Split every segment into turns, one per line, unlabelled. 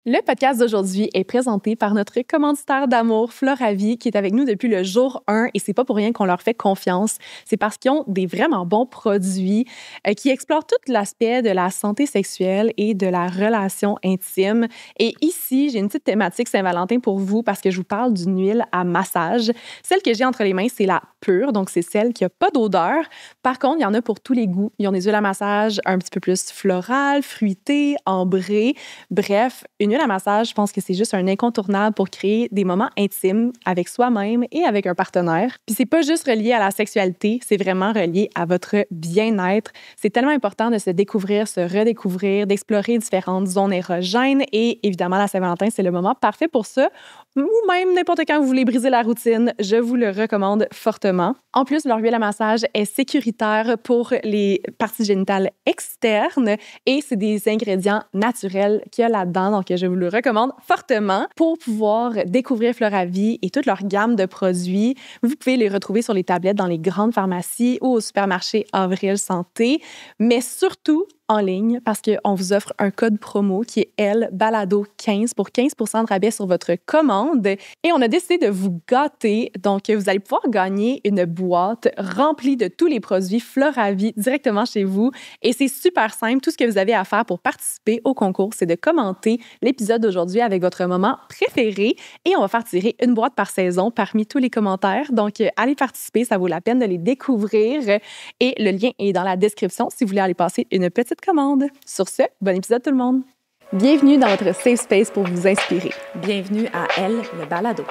Le podcast d'aujourd'hui est présenté par notre commanditaire d'amour, Floravie, qui est avec nous depuis le jour 1 et c'est pas pour rien qu'on leur fait confiance. C'est parce qu'ils ont des vraiment bons produits qui explorent tout l'aspect de la santé sexuelle et de la relation intime. Et ici, j'ai une petite thématique Saint-Valentin pour vous parce que je vous parle d'une huile à massage. Celle que j'ai entre les mains, c'est la pure, donc c'est celle qui a pas d'odeur. Par contre, il y en a pour tous les goûts. Ils ont des huiles à massage un petit peu plus florales, fruitées, ambrées. Bref, une huile à massage, je pense que c'est juste un incontournable pour créer des moments intimes avec soi-même et avec un partenaire. Puis c'est pas juste relié à la sexualité, c'est vraiment relié à votre bien-être. C'est tellement important de se découvrir, se redécouvrir, d'explorer différentes zones érogènes et évidemment, la Saint-Valentin, c'est le moment parfait pour ça. Ou même n'importe quand vous voulez briser la routine, je vous le recommande fortement. En plus, leur huile à massage est sécuritaire pour les parties génitales externes et c'est des ingrédients naturels qu'il y a là-dedans. Donc, je vous le recommande fortement pour pouvoir découvrir Floravie et toute leur gamme de produits. Vous pouvez les retrouver sur les tablettes dans les grandes pharmacies ou au supermarché Avril Santé, mais surtout en ligne parce qu'on vous offre un code promo qui est LBALADO15 pour 15 % de rabais sur votre commande. Et on a décidé de vous gâter. Donc, vous allez pouvoir gagner une boîte remplie de tous les produits Floravie directement chez vous. Et c'est super simple. Tout ce que vous avez à faire pour participer au concours, c'est de commenter l'épisode d'aujourd'hui avec votre moment préféré. Et on va faire tirer une boîte par saison parmi tous les commentaires. Donc, allez participer. Ça vaut la peine de les découvrir. Et le lien est dans la description si vous voulez aller passer une petite commande. Sur ce, bon épisode tout le monde. Bienvenue dans votre safe space pour vous inspirer. Bienvenue à Elle, le balado.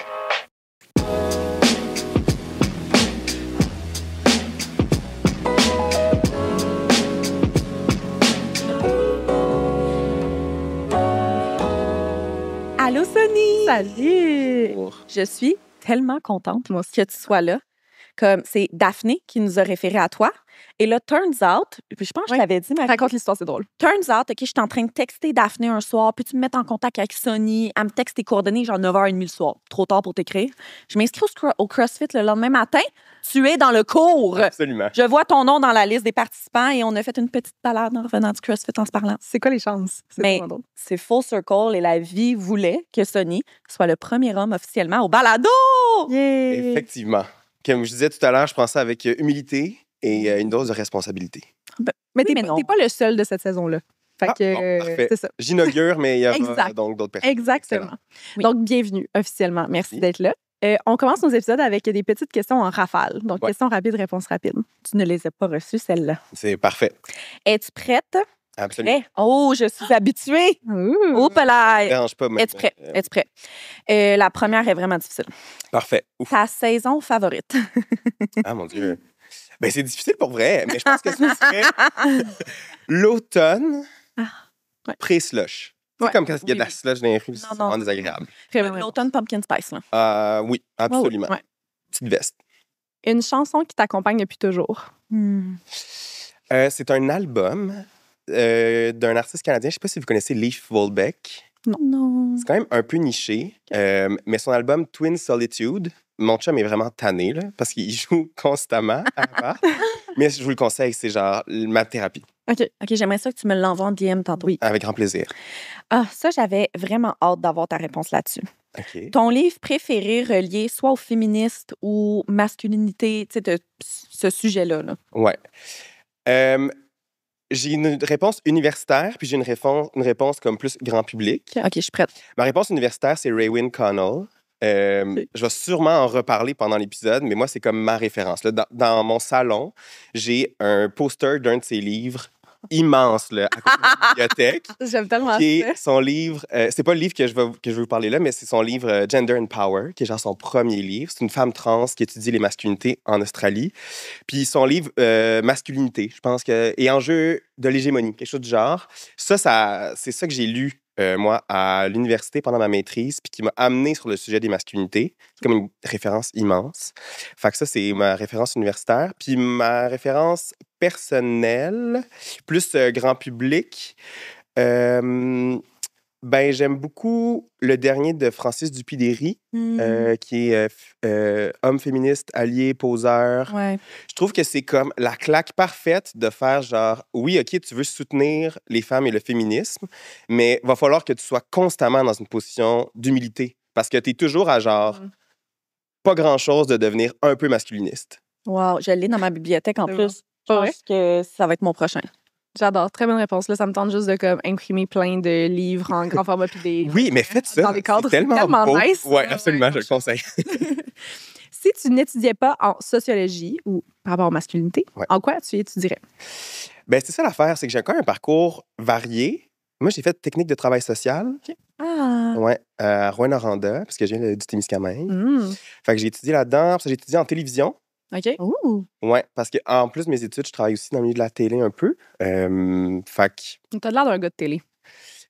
Allô Sonny! Salut! Je suis tellement contente, moi, que tu sois là. Comme c'est Daphné qui nous a référé à toi. Et là, turns out, puis je pense que je t'avais dit, mais
raconte l'histoire, c'est drôle.
Turns out, OK, je suis en train de texter Daphné un soir, puis tu me mettre en contact avec Sonny. Elle me texte tes coordonnées, genre 9h30 le soir. Trop tard pour t'écrire. Je m'inscris au CrossFit le lendemain matin. Tu es dans le cours.
Absolument.
Je vois ton nom dans la liste des participants et on a fait une petite balade en revenant du CrossFit en se parlant.
C'est quoi les chances?
Mais c'est full circle et la vie voulait que Sonny soit le premier homme officiellement au balado!
Yeah!
Effectivement. Comme je disais tout à l'heure, je prends ça avec humilité et une dose de responsabilité.
Mais t'es pas le seul de cette saison-là. Fait que
parfait.
c'est ça.
J'inaugure, mais il y aura
Exact.
donc d'autres personnes.
Exactement.
Oui.
Donc, bienvenue officiellement. Merci d'être là. On commence nos épisodes avec des petites questions en rafale. Donc, questions rapides, réponses rapides. Tu ne les as pas reçues, celles-là.
C'est parfait.
Es-tu prête?
Absolument.
Prêt? Oh, je suis habituée. Oups là.
Dérange pas.
Es-tu prêt? Es-tu prêt? La première est vraiment difficile.
Parfait. Ouf.
Ta saison favorite?
Ah, mon Dieu. Ben, c'est difficile pour vrai, mais je pense que ce serait l'automne pré-slush.
Ouais.
C'est comme quand il y a de la
Oui.
slush dans les rues, c'est vraiment désagréable.
L'automne pumpkin spice, là.
Oui, absolument.
Ouais.
Petite veste.
Une chanson qui t'accompagne depuis toujours.
C'est un album d'un artiste canadien. Je ne sais pas si vous connaissez Leif Volbeck.
Non.
C'est quand même un peu niché, mais son album Twin Solitude, mon chum est vraiment tanné là, parce qu'il joue constamment à part. Mais je vous le conseille, c'est genre ma thérapie.
OK, j'aimerais ça que tu me l'envoies en DM tantôt.
Oui.
Avec grand plaisir.
Ah, ça, j'avais vraiment hâte d'avoir ta réponse là-dessus.
OK.
Ton livre préféré relié soit au féministe ou masculinité, tu sais, de ce sujet-là. Là.
Ouais. J'ai une réponse universitaire, puis j'ai une réponse comme plus grand public.
OK, je suis prête.
Ma réponse universitaire, c'est Raewyn Connell. Je vais sûrement en reparler pendant l'épisode, mais moi, c'est comme ma référence. Là, dans mon salon, j'ai un poster d'un de ses livres immense là, à côté de la bibliothèque.
J'aime tellement
Qui
ça.
est son livre, c'est pas le livre que je vais vous parler là, mais c'est son livre Gender and Power, qui est genre son premier livre. C'est une femme trans qui étudie les masculinités en Australie. Puis son livre Masculinité, je pense que, et enjeu de l'hégémonie, quelque chose du genre. Ça c'est ça que j'ai lu, moi, à l'université pendant ma maîtrise, puis qui m'a amené sur le sujet des masculinités. C'est comme une référence immense. Fait que ça, c'est ma référence universitaire. Puis ma référence personnelle, plus grand public, Ben, j'aime beaucoup le dernier de Francis Dupy-Déry, qui est homme féministe, allié, poseur.
Ouais.
Je trouve que c'est comme la claque parfaite de faire genre, oui, OK, tu veux soutenir les femmes et le féminisme, mais va falloir que tu sois constamment dans une position d'humilité. Parce que tu es toujours à genre, pas grand-chose de devenir un peu masculiniste.
Wow, je l'ai dans ma bibliothèque en
C'est
plus.
bon.
Je
Ouais.
pense que ça va être mon prochain.
J'adore. Très bonne réponse. Là, ça me tente juste de comme imprimer plein de livres en grand format puis des
Oui, mais faites ça.
dans des cadres.
C'est tellement beau.
nice.
Ouais, absolument, je le conseille.
Si tu n'étudiais pas en sociologie ou par rapport aux masculinités,
Ouais.
en quoi tu étudierais?
Ben, c'est ça l'affaire, c'est que j'ai quand même un parcours varié. Moi, j'ai fait technique de travail social.
Ah!
Ouais, à Rouyn-Noranda, parce que je viens du Témiscamingue.
Mm.
Fait que j'ai étudié là-dedans. Puis j'ai étudié en télévision.
OK.
Ouh!
Ouais, parce qu'en plus de mes études, je travaille aussi dans le milieu de la télé un peu. Fait que,
T'as l'air d'un gars de télé.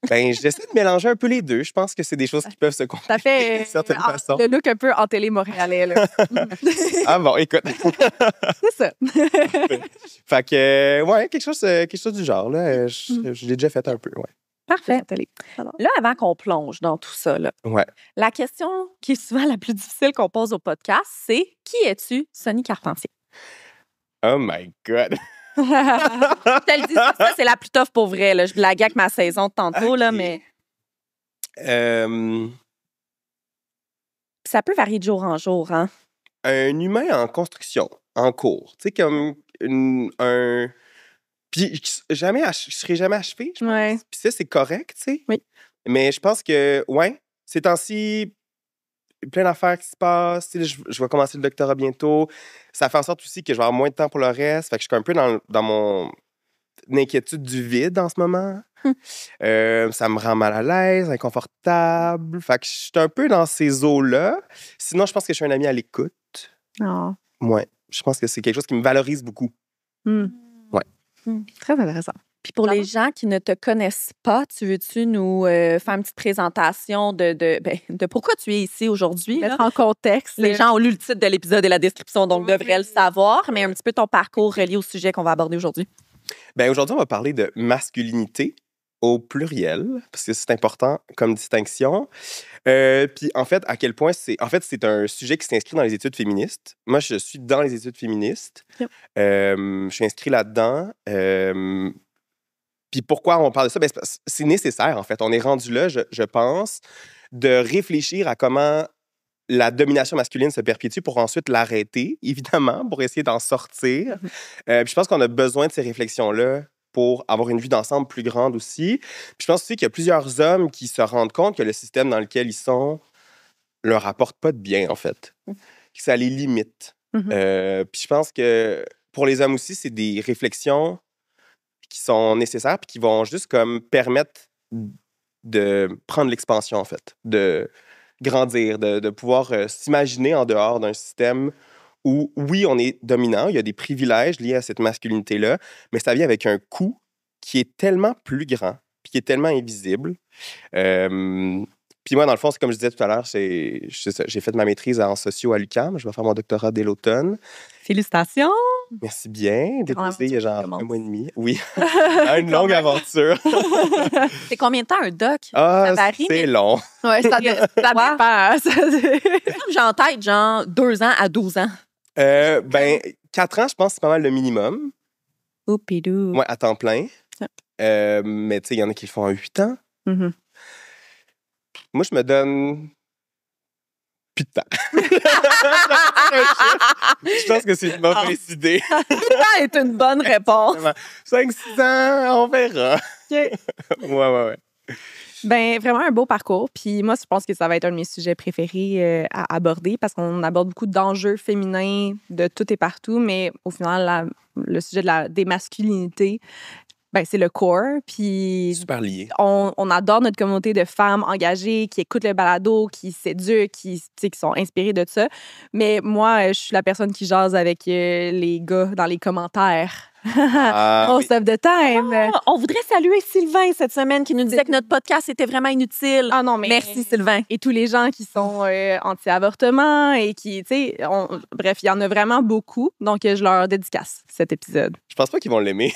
ben, j'essaie de mélanger un peu les deux. Je pense que c'est des choses qui peuvent se
Ça
compléter
fait
d'une certaine façon.
le look un peu en télé montréalais. Là.
Ah bon, écoute.
C'est ça.
Fait que, ouais, quelque chose du genre. Là. Je l'ai déjà fait un peu, ouais.
Parfait.
Télé.
Là, avant qu'on plonge dans tout ça, là,
Ouais.
la question qui est souvent la plus difficile qu'on pose au podcast, c'est qui es-tu, Sonny Carpentier?
Oh my God.
Je te le dis, ça, c'est la plus tough pour vrai. Là. Je blaguais avec ma saison de tantôt, là,
Ok.
mais
Euh,
ça peut varier de jour en jour. Hein?
un humain en construction, en cours. Tu sais, comme un. Puis je serai jamais achevé, je pense.
Ouais.
Puis ça, c'est correct, tu sais.
Oui.
Mais je pense que, ouais, ces temps-ci, plein d'affaires qui se passent. Tu sais, je vais commencer le doctorat bientôt. Ça fait en sorte aussi que je vais avoir moins de temps pour le reste. Fait que je suis un peu dans mon inquiétude du vide en ce moment. Ça me rend mal à l'aise, inconfortable. Fait que je suis un peu dans ces eaux-là. Sinon, je pense que je suis un ami à l'écoute.
Oh.
Ouais, je pense que c'est quelque chose qui me valorise beaucoup.
Mm.
Ouais.
Très intéressant.
Puis pour les gens qui ne te connaissent pas, tu veux-tu nous faire une petite présentation de pourquoi tu es ici aujourd'hui?
Mettre
là?
en contexte.
Les gens ont lu le titre de l'épisode et la description, donc
Oui.
devraient le savoir, mais un petit peu ton parcours relié au sujet qu'on va aborder aujourd'hui.
Ben, aujourd'hui, on va parler de masculinité au pluriel, parce que c'est important comme distinction. Puis, en fait, à quel point c'est... En fait, c'est un sujet qui s'inscrit dans les études féministes. Moi, je suis dans les études féministes.
Yep.
Je suis inscrit là-dedans. Puis pourquoi on parle de ça? Ben, c'est nécessaire, en fait. On est rendu là, je pense, de réfléchir à comment la domination masculine se perpétue pour ensuite l'arrêter, évidemment, pour essayer d'en sortir. Puis je pense qu'on a besoin de ces réflexions-là pour avoir une vue d'ensemble plus grande aussi. Puis je pense aussi qu'il y a plusieurs hommes qui se rendent compte que le système dans lequel ils sont leur apporte pas de bien, en fait. Que ça les limite. Puis je pense que pour les hommes aussi, c'est des réflexions qui sont nécessaires puis qui vont juste comme permettre de prendre l'expansion, en fait, de grandir, de pouvoir s'imaginer en dehors d'un système où, oui, on est dominant, il y a des privilèges liés à cette masculinité-là, mais ça vient avec un coût qui est tellement plus grand puis qui est tellement invisible. Puis moi, dans le fond, c'est comme je disais tout à l'heure, j'ai fait ma maîtrise en socio à l'UQAM. Je vais faire mon doctorat dès l'automne.
Félicitations!
Merci bien. Déposé il y a genre un mois et demi. Oui. Une longue aventure.
C'est combien de temps un doc?
Ah,
Ça varie,
c'est
mais-
long.
Ouais, ça dépend.
J'ai en tête, genre, 2 ans à 12 ans.
Ben, 4 ans, je pense que c'est pas mal le minimum.
Oupidou.
Ouais, à temps plein. Mais tu sais, il y en a qui le font en 8 ans.
Mhm.
Moi, je me donne plus de temps. Je pense que c'est une mauvaise idée.
Ça est une bonne réponse.
5-6 ans, on verra. Ouais.
Ben vraiment un beau parcours. Puis moi, je pense que ça va être un de mes sujets préférés à aborder parce qu'on aborde beaucoup d'enjeux féminins de tout et partout, mais au final, le sujet des masculinités, ben c'est le core. Puis
Super lié.
on adore notre communauté de femmes engagées qui écoutent le balado, qui s'éduquent, qui sont inspirées de ça. Mais moi, je suis la personne qui jase avec les gars dans les commentaires. Most of the time.
Ah, on voudrait saluer Sylvain cette semaine qui nous disait que notre podcast était vraiment inutile.
Ah non, mais
Merci Sylvain.
et tous les gens qui sont anti-avortement et qui, tu sais, bref, il y en a vraiment beaucoup. Donc, je leur dédicace cet épisode.
Je pense pas qu'ils vont l'aimer.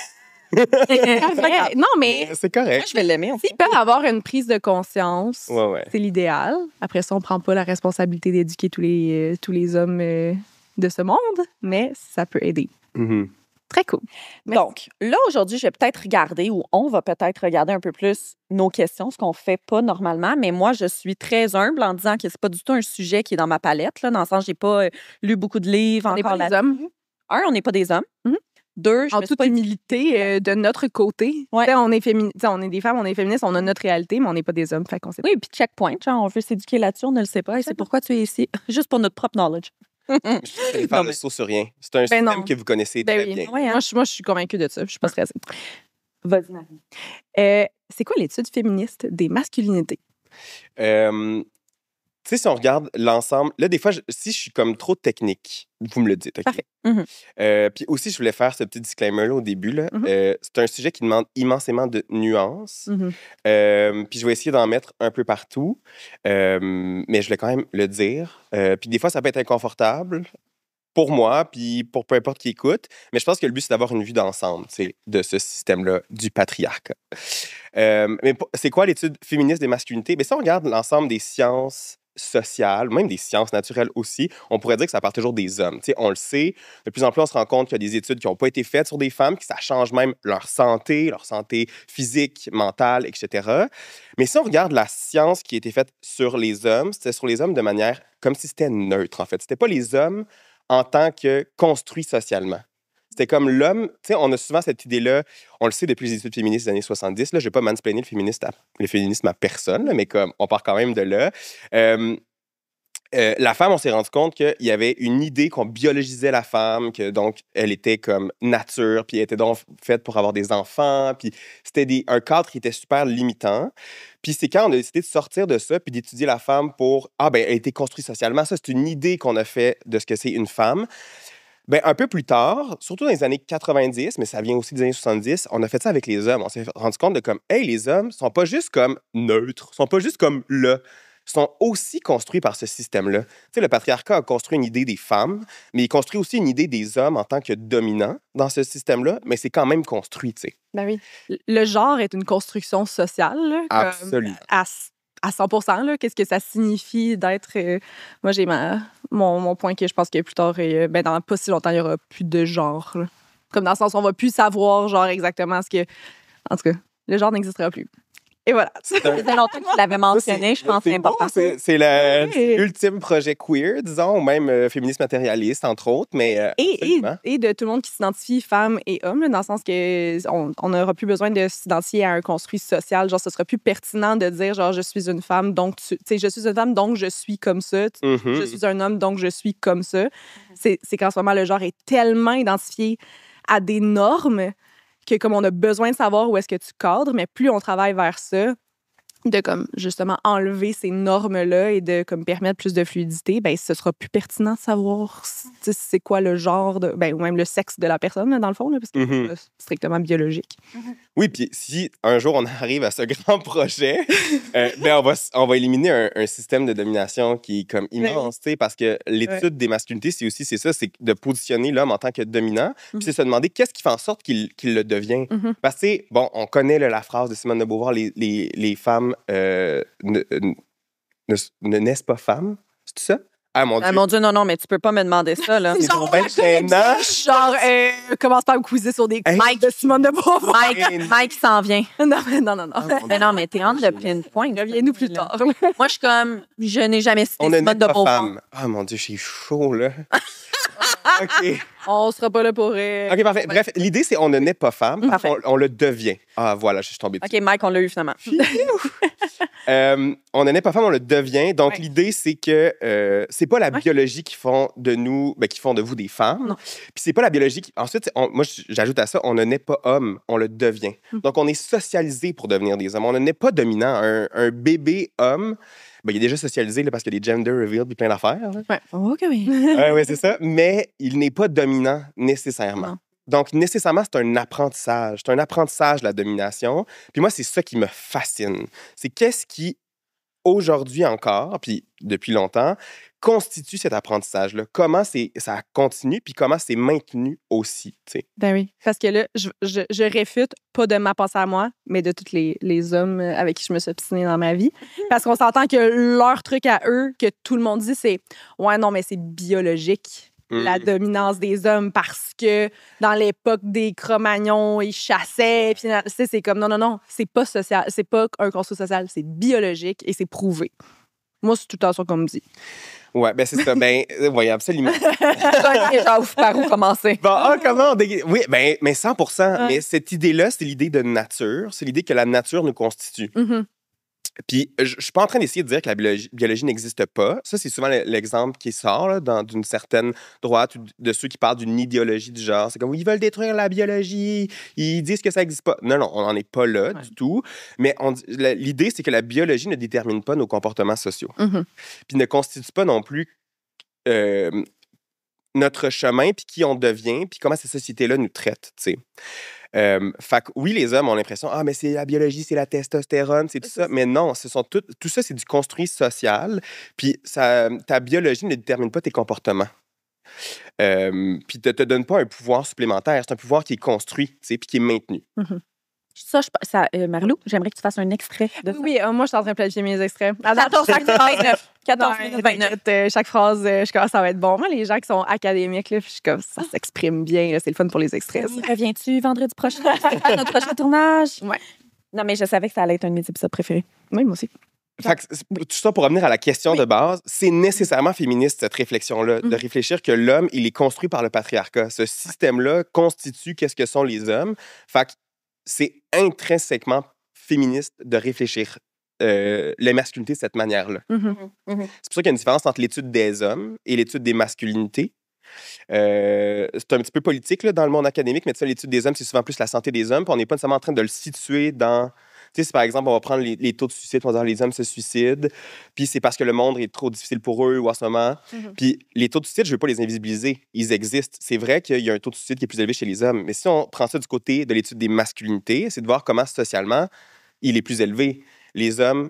Non, mais
C'est correct.
Moi, je vais l'aimer.
s'ils peuvent avoir une prise de conscience,
Ouais.
c'est l'idéal. Après ça, on prend pas la responsabilité d'éduquer tous les hommes de ce monde, mais ça peut aider.
Mhm.
Très cool. Merci.
Donc, là, aujourd'hui, je vais peut-être regarder, ou on va peut-être regarder un peu plus nos questions, ce qu'on fait pas normalement. Mais moi, je suis très humble en disant que c'est pas du tout un sujet qui est dans ma palette, là, dans le sens, j'ai pas lu beaucoup de livres
On n'est
encore
pas des
là.
hommes.
On n'est pas des hommes.
Mhm.
2, je
En
me suis
toute
pas
humilité, de notre côté.
Ouais.
On est on est des femmes, on est féministes, on a notre réalité, mais on n'est pas des hommes. Fait qu'on sait pas.
Oui, puis checkpoint, genre, on veut s'éduquer là-dessus, on ne le sait pas. Et c'est pourquoi tu es ici, juste pour notre propre knowledge.
Je vais faire
Non,
le
mais-
saut sur rien. C'est un système
non.
que vous connaissez
Ben
très
oui.
bien.
Ouais, hein?
Moi, je suis convaincue de ça. Je suis pas stressée.
Vas-y, Marie.
C'est quoi l'étude féministe des masculinités?
Tu sais, si on regarde l'ensemble, là, des fois, si je suis comme trop technique, vous me le dites, OK?
Parfait.
Mhm.
Puis aussi, je voulais faire ce petit disclaimer-là au début. Là.
Mhm.
C'est un sujet qui demande immensément de nuances.
Mhm.
Puis je vais essayer d'en mettre un peu partout. Mais je voulais quand même le dire. Puis des fois, ça peut être inconfortable pour moi, puis pour peu importe qui écoute. Mais je pense que le but, c'est d'avoir une vue d'ensemble, tu sais, de ce système-là, du patriarcat. Mais c'est quoi l'étude féministe des masculinités? Bien, si on regarde l'ensemble des sciences sociales, même des sciences naturelles aussi, on pourrait dire que ça part toujours des hommes. Tu sais, on le sait, de plus en plus, on se rend compte qu'il y a des études qui n'ont pas été faites sur des femmes, que ça change même leur santé physique, mentale, etc. Mais si on regarde la science qui a été faite sur les hommes, c'était sur les hommes de manière comme si c'était neutre, en fait. C'était pas les hommes en tant que construits socialement. C'était comme l'homme, tu sais, on a souvent cette idée-là, on le sait depuis les études féministes des années 70, là, je ne vais pas mansplainer le féminisme à personne, là, mais comme on part quand même de là. La femme, on s'est rendu compte qu'il y avait une idée qu'on biologisait la femme, que donc elle était comme nature, puis elle était donc faite pour avoir des enfants, puis c'était un cadre qui était super limitant. Puis c'est quand on a décidé de sortir de ça, puis d'étudier la femme pour, ben elle a été construite socialement. Ça, c'est une idée qu'on a fait de ce que c'est une femme. Ben, un peu plus tard, surtout dans les années 90, mais ça vient aussi des années 70, on a fait ça avec les hommes. On s'est rendu compte de comme, hey, les hommes sont pas juste comme neutres, sont pas juste comme là, sont aussi construits par ce système-là. Tu sais, le patriarcat a construit une idée des femmes, mais il construit aussi une idée des hommes en tant que dominants dans ce système-là, mais c'est quand même construit, tu sais.
Ben oui. Le genre est une construction sociale. Là,
Absolument.
À 100 là, qu'est-ce que ça signifie d'être... moi, j'ai mon point que je pense que plus tard, dans pas si longtemps, il n'y aura plus de genre. Là. Comme dans le sens où on va plus savoir genre exactement ce que... En tout cas, le genre n'existera plus. Et voilà.
Ça faisait longtemps que tu l'avais mentionné, je pense que c'est important.
C'est l'ultime projet queer, disons, ou même féministe matérialiste, entre autres, mais
et de tout le monde qui s'identifie femme et homme, là, dans le sens qu'on n'aura plus besoin de s'identifier à un construit social. Genre, ce sera plus pertinent de dire, genre, je suis une femme, donc je suis une femme, donc je suis comme ça. Je suis un homme, donc je suis comme ça. C'est qu'en ce moment, le genre est tellement identifié à des normes que comme on a besoin de savoir où est-ce que tu cadres, mais plus on travaille vers ça, de comme justement enlever ces normes-là et de comme permettre plus de fluidité, ben ce sera plus pertinent de savoir c'est quoi le genre, ou même le sexe de la personne, là, dans le fond, là, parce que c'est strictement biologique.
Oui, puis si un jour on arrive à ce grand projet, on va éliminer un système de domination qui est comme immense, tu sais, parce que l'étude des masculinités, c'est ça, c'est de positionner l'homme en tant que dominant, puis c'est se demander qu'est-ce qui fait en sorte qu'il le devient. Parce que, bon, on connaît là, la phrase de Simone de Beauvoir, les femmes ne naissent pas femmes, c'est ça? Ah, mon Dieu.
Ah, mon Dieu, non, mais tu peux pas me demander ça, là.
C'est donc bien gênant.
Genre, commence pas à me quizer sur des Mike de Simone de Beauvoir.
Mike s'en vient.
non.
Mais non, mais t'es en le pinpoint.
Reviens-nous plus tard.
Moi, je suis comme, je n'ai jamais cité
On ne
Simone
naît
de
pas
Beauvoir.
femme. Ah, mon Dieu, j'ai chaud, là. OK.
On sera pas là pour...
OK, parfait. Bref, l'idée, c'est on ne naît pas femme,
Parfait.
on le devient. Ah, voilà, je suis tombée dessus.
OK, Mike, on l'a eu finalement.
On ne naît pas femme, on le devient. Donc, l'idée, c'est que c'est pas la biologie qui font de nous, qui font de vous des femmes.
Non.
Puis c'est pas la biologie qui... Ensuite, moi, j'ajoute à ça, on ne naît pas homme, on le devient. Donc, on est socialisé pour devenir des hommes. On ne naît pas dominant. Un bébé homme, il est déjà socialisé là, parce qu'il y a des gender reveals puis plein d'affaires.
Ouais. OK, oui.
Oui, c'est ça. Mais il n'est pas dominant nécessairement.
Non.
Donc, nécessairement, c'est un apprentissage. C'est un apprentissage, la domination. Puis moi, c'est ça qui me fascine. C'est qu'est-ce qui, aujourd'hui encore, puis depuis longtemps, constitue cet apprentissage-là? Comment ça continue, puis comment c'est maintenu aussi, tu sais?
Ben oui. Parce que là, je réfute, pas de ma pensée à moi, mais de tous les hommes avec qui je me suis obstinée dans ma vie. Parce qu'on s'entend que leur truc à eux, que tout le monde dit, c'est « Ouais, non, mais c'est biologique. » La dominance des hommes parce que dans l'époque des Cro-Magnons, ils chassaient. Puis, c'est comme non, c'est pas social, c'est pas un construit social, c'est biologique et c'est prouvé. Moi, c'est tout le temps ça qu'on me dit.
Ouais, ben c'est ça. Ben, oui, absolument.
Genre, par où commencer?
Bon, comment oui, ben, mais 100%. Mais cette idée-là, c'est l'idée de nature. C'est l'idée que la nature nous constitue.
Mm-hmm.
Puis, je suis pas en train d'essayer de dire que la biologie n'existe pas. Ça, c'est souvent l'exemple qui sort là, d'une certaine droite ou de ceux qui parlent d'une idéologie du genre. C'est comme, ils veulent détruire la biologie, ils disent que ça n'existe pas. Non, on n'en est pas là du tout. Mais l'idée, c'est que la biologie ne détermine pas nos comportements sociaux.
Mm-hmm.
Puis ne constitue pas non plus notre chemin, puis qui on devient, puis comment ces sociétés-là nous traitent, tu sais. Fait que oui, les hommes ont l'impression, mais c'est la biologie, c'est la testostérone, c'est tout ça. Mais non, tout ça, c'est du construit social. Puis ta biologie ne détermine pas tes comportements. Puis ne te donne pas un pouvoir supplémentaire. C'est un pouvoir qui est construit, tu sais, puis qui est maintenu.
Mm-hmm.
Ça, Marilou, j'aimerais que tu fasses un extrait de ça.
Oui, moi, je suis en train de planifier mes extraits.
14 minutes 29. 14 minutes 29.
Chaque phrase, je commence, ça va être bon. Moi, les gens qui sont académiques, là, je suis comme, ça s'exprime bien. Là, c'est le fun pour les extraits.
Reviens-tu vendredi prochain à notre prochain tournage?
Ouais.
Non, mais je savais que ça allait être un de mes épisodes préférés.
Oui, moi aussi.
Fait que, tout ça pour revenir à la question de base, c'est nécessairement féministe, cette réflexion-là, de réfléchir que l'homme, il est construit par le patriarcat. Ce système-là constitue qu'est-ce que sont les hommes. Fait que c'est intrinsèquement féministe de réfléchir les masculinités de cette manière-là.
Mm-hmm.
C'est pour ça qu'il y a une différence entre l'étude des hommes et l'étude des masculinités. C'est un petit peu politique là, dans le monde académique, mais l'étude des hommes, c'est souvent plus la santé des hommes, puis on n'est pas nécessairement en train de le situer dans... Tu sais, si par exemple, on va prendre les taux de suicide, on va dire les hommes se suicident, puis c'est parce que le monde est trop difficile pour eux ou en ce moment. Puis les taux de suicide, je ne veux pas les invisibiliser. Ils existent. C'est vrai qu'il y a un taux de suicide qui est plus élevé chez les hommes, mais si on prend ça du côté de l'étude des masculinités, c'est de voir comment socialement il est plus élevé. Les hommes